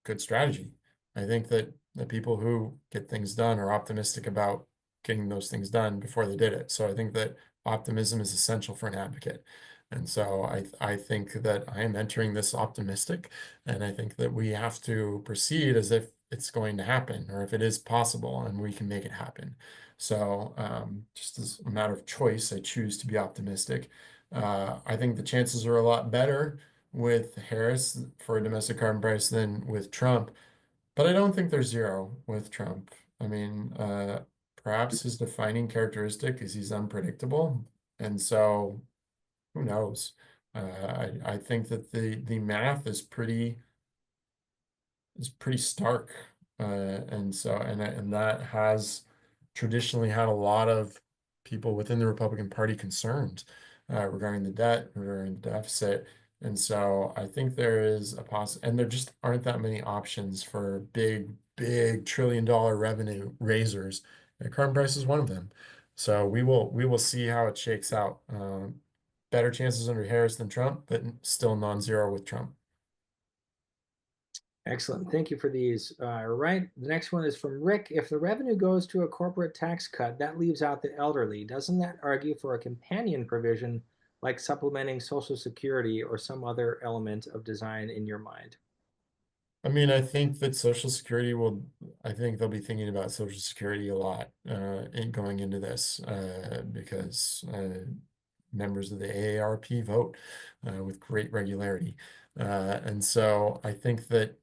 good strategy. I think that the people who get things done are optimistic about getting those things done before they did it. So I think that optimism is essential for an advocate. And so I think that I am entering this optimistic, and I think that we have to proceed as if it's going to happen or if it is possible and we can make it happen. So just as a matter of choice, I choose to be optimistic. I think the chances are a lot better with Harris for a domestic carbon price than with Trump, but I don't think they're zero with Trump. I mean, perhaps his defining characteristic is he's unpredictable, and so who knows? I think that the math is pretty stark, and that has traditionally had a lot of people within the Republican Party concerned regarding the debt, regarding the deficit. And so I think there is and there just aren't that many options for big trillion-dollar revenue raisers. And carbon price is one of them. So we will see how it shakes out. Better chances under Harris than Trump, but still non-zero with Trump. Excellent. Thank you for these. Right. The next one is from Rick. If the revenue goes to a corporate tax cut, that leaves out the elderly. Doesn't that argue for a companion provision like supplementing Social Security or some other element of design in your mind? I mean, I think that Social Security I think they'll be thinking about Social Security a lot going into this because members of the AARP vote with great regularity. And so I think that,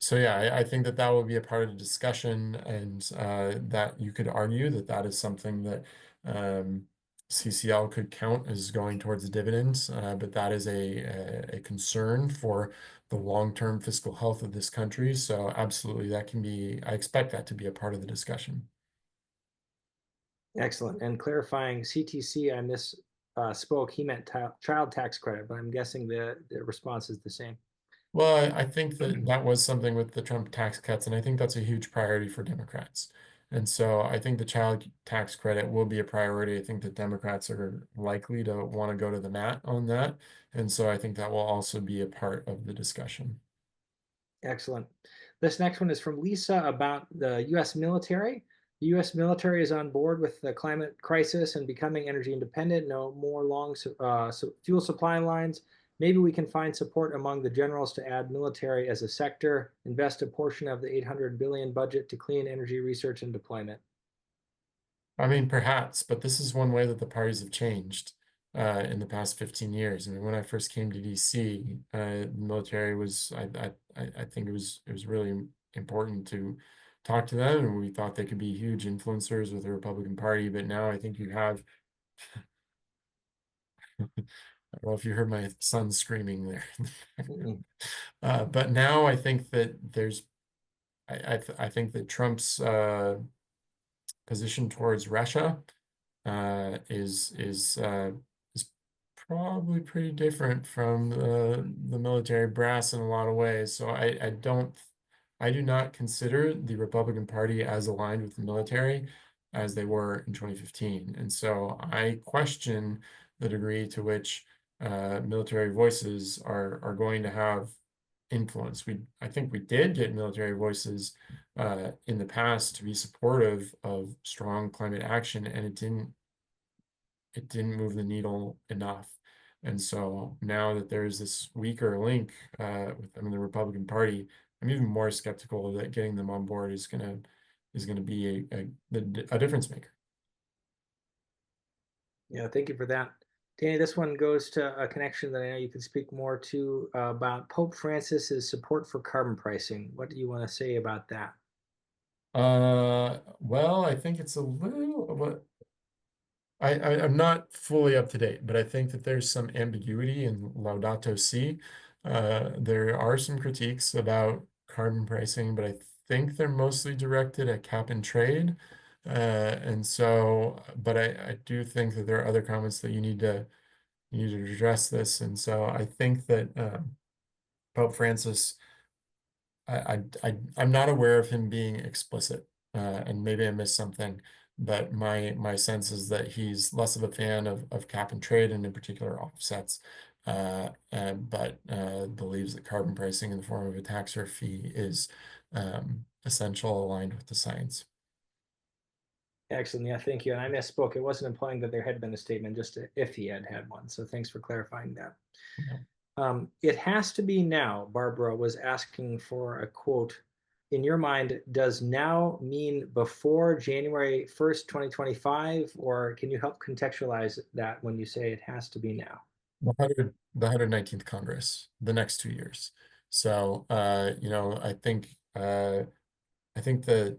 so yeah, I think that that will be a part of the discussion, and that you could argue that that is something that CCL could count as going towards the dividends, but that is a concern for the long-term fiscal health of this country. So absolutely, I expect that to be a part of the discussion. Excellent. And clarifying CTC, I misspoke. He meant child tax credit, but I'm guessing the response is the same. Well, I think that that was something with the Trump tax cuts, and I think that's a huge priority for Democrats. And so I think the child tax credit will be a priority. I think that Democrats are likely to want to go to the mat on that. And so I think that will also be a part of the discussion. Excellent. This next one is from Lisa about the U.S. military. The U.S. military is on board with the climate crisis and becoming energy independent. No more long fuel supply lines. Maybe we can find support among the generals to add military as a sector, invest a portion of the $800 billion budget to clean energy research and deployment. I mean, perhaps, but this is one way that the parties have changed in the past 15 years. I mean, when I first came to DC, the military was, I think it was really important to talk to them, and we thought they could be huge influencers with the Republican Party. But now I think you have, I don't know if you heard my son screaming there. But now I think that I think that Trump's position towards Russia is probably pretty different from the military brass in a lot of ways. So I don't I do not consider the Republican Party as aligned with the military as they were in 2015. And so I question the degree to which military voices are going to have influence. I think we did get military voices in the past to be supportive of strong climate action, and it didn't move the needle enough. And so now that there's this weaker link with them in the Republican Party, I'm even more skeptical that getting them on board is gonna be a difference maker. Yeah, thank you for that. Danny, this one goes to a connection that I know you can speak more to about Pope Francis's support for carbon pricing. What do you want to say about that? Well, I think it's a little what I'm not fully up to date, but I think that there's some ambiguity in Laudato Si. There are some critiques about carbon pricing, but I think they're mostly directed at cap and trade. And so, but I do think that there are other comments that you need to address this. And so I think that Pope Francis, I'm not aware of him being explicit, and maybe I missed something, but my sense is that he's less of a fan of cap and trade and in particular offsets, but believes that carbon pricing in the form of a tax or fee is essential, aligned with the science. Excellent. Yeah, thank you. And I misspoke. It wasn't implying that there had been a statement, just if he had had one. So thanks for clarifying that. Yeah. It has to be now. Barbara was asking for a quote. In your mind, does now mean before January 1st, 2025? Or can you help contextualize that when you say it has to be now? The 119th Congress, the next 2 years. So, I think the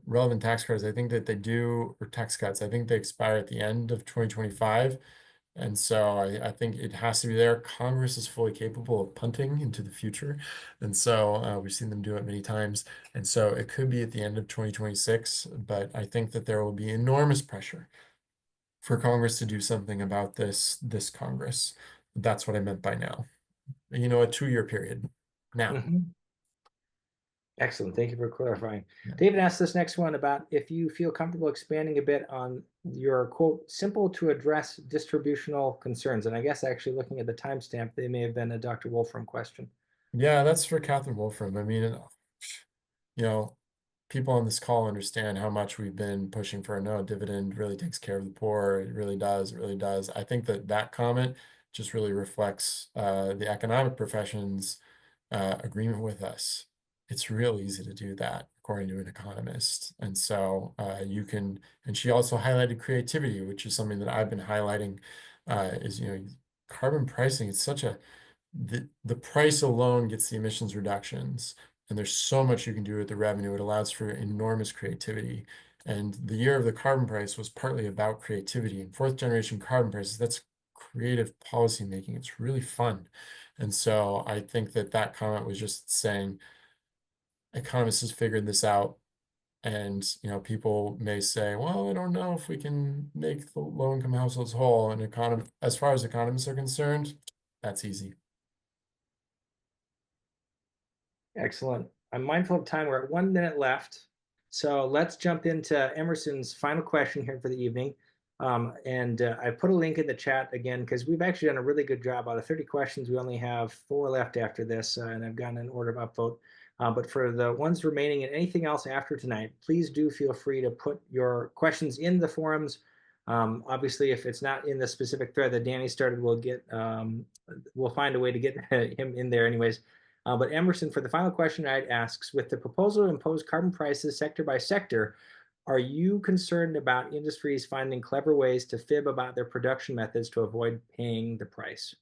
relevant tax credits, I think that they do, or tax cuts, I think they expire at the end of 2025. And so I think it has to be there. Congress is fully capable of punting into the future. And so we've seen them do it many times. And so it could be at the end of 2026, but I think that there will be enormous pressure for Congress to do something about this Congress. That's what I meant by now. A 2-year period. Now. Mhm. Excellent. Thank you for clarifying. Yeah. David asked this next one about if you feel comfortable expanding a bit on your quote, simple to address distributional concerns. And I guess actually looking at the timestamp, they may have been a Dr. Wolfram question. Yeah, that's for Catherine Wolfram. I mean, people on this call understand how much we've been pushing for no dividend really takes care of the poor. It really does. It really does. I think that comment just really reflects the economic profession's agreement with us. It's real easy to do that, according to an economist. And so and she also highlighted creativity, which is something that I've been highlighting, is, carbon pricing. It's such the price alone gets the emissions reductions, and there's so much you can do with the revenue. It allows for enormous creativity. And the year of the carbon price was partly about creativity. And fourth generation carbon prices, that's creative policy making. It's really fun. And so I think that comment was just saying economists has figured this out. And people may say, well, I don't know if we can make the low-income households whole. And as far as economists are concerned, that's easy. Excellent. I'm mindful of time. We're at 1 minute left. So let's jump into Emerson's final question here for the evening. I put a link in the chat again, because we've actually done a really good job. Out of 30 questions, we only have 4 left after this, and I've gotten an order of upvote. But for the ones remaining and anything else after tonight, please do feel free to put your questions in the forums. Obviously, if it's not in the specific thread that Danny started, we'll find a way to get him in there anyways. But Emerson, for the final question, I'd asks, with the proposal to impose carbon prices sector by sector, are you concerned about industries finding clever ways to fib about their production methods to avoid paying the price?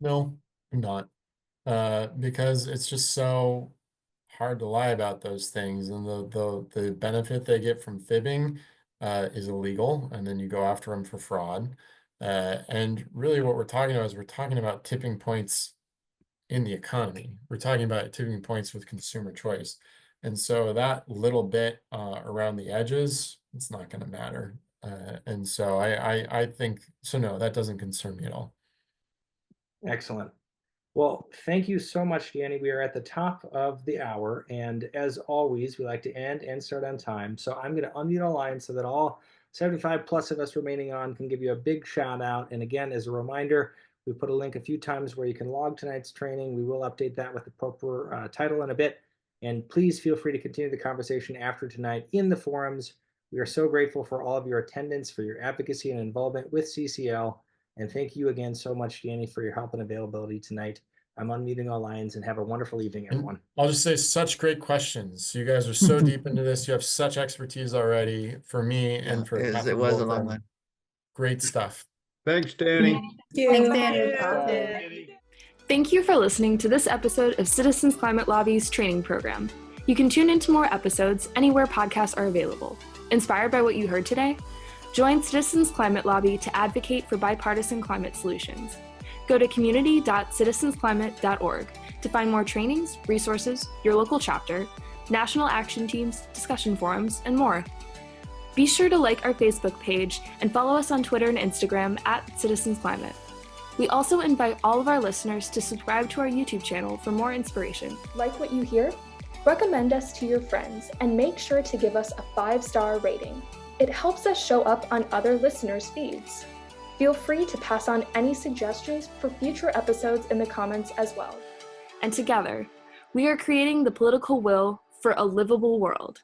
No, I'm not. Because it's just so hard to lie about those things, and the benefit they get from fibbing is illegal, and then you go after them for fraud. And really what we're talking about is we're talking about tipping points in the economy. We're talking about tipping points with consumer choice. And so that little bit around the edges, it's not going to matter. And so I think, so no, that doesn't concern me at all. Excellent. Well, thank you so much, Danny. We are at the top of the hour, and as always, we like to end and start on time. So I'm going to unmute our line so that all 75 plus of us remaining on can give you a big shout out. And again, as a reminder, we put a link a few times where you can log tonight's training. We will update that with the proper title in a bit. And please feel free to continue the conversation after tonight in the forums. We are so grateful for all of your attendance, for your advocacy and involvement with CCL. And thank you again so much, Danny, for your help and availability tonight. I'm unmuting all lines, and have a wonderful evening, everyone. And I'll just say such great questions. You guys are so deep into this. You have such expertise already for me and for half it of was a both long of one. them. Great stuff. Thanks, Danny. Thanks, Danny. Thank you for listening to this episode of Citizens Climate Lobby's training program. You can tune into more episodes anywhere podcasts are available. Inspired by what you heard today? Join Citizens Climate Lobby to advocate for bipartisan climate solutions. Go to community.citizensclimate.org to find more trainings, resources, your local chapter, national action teams, discussion forums, and more. Be sure to like our Facebook page and follow us on Twitter and Instagram @CitizensClimate. We also invite all of our listeners to subscribe to our YouTube channel for more inspiration. Like what you hear? Recommend us to your friends and make sure to give us a 5-star rating. It helps us show up on other listeners' feeds. Feel free to pass on any suggestions for future episodes in the comments as well. And together, we are creating the political will for a livable world.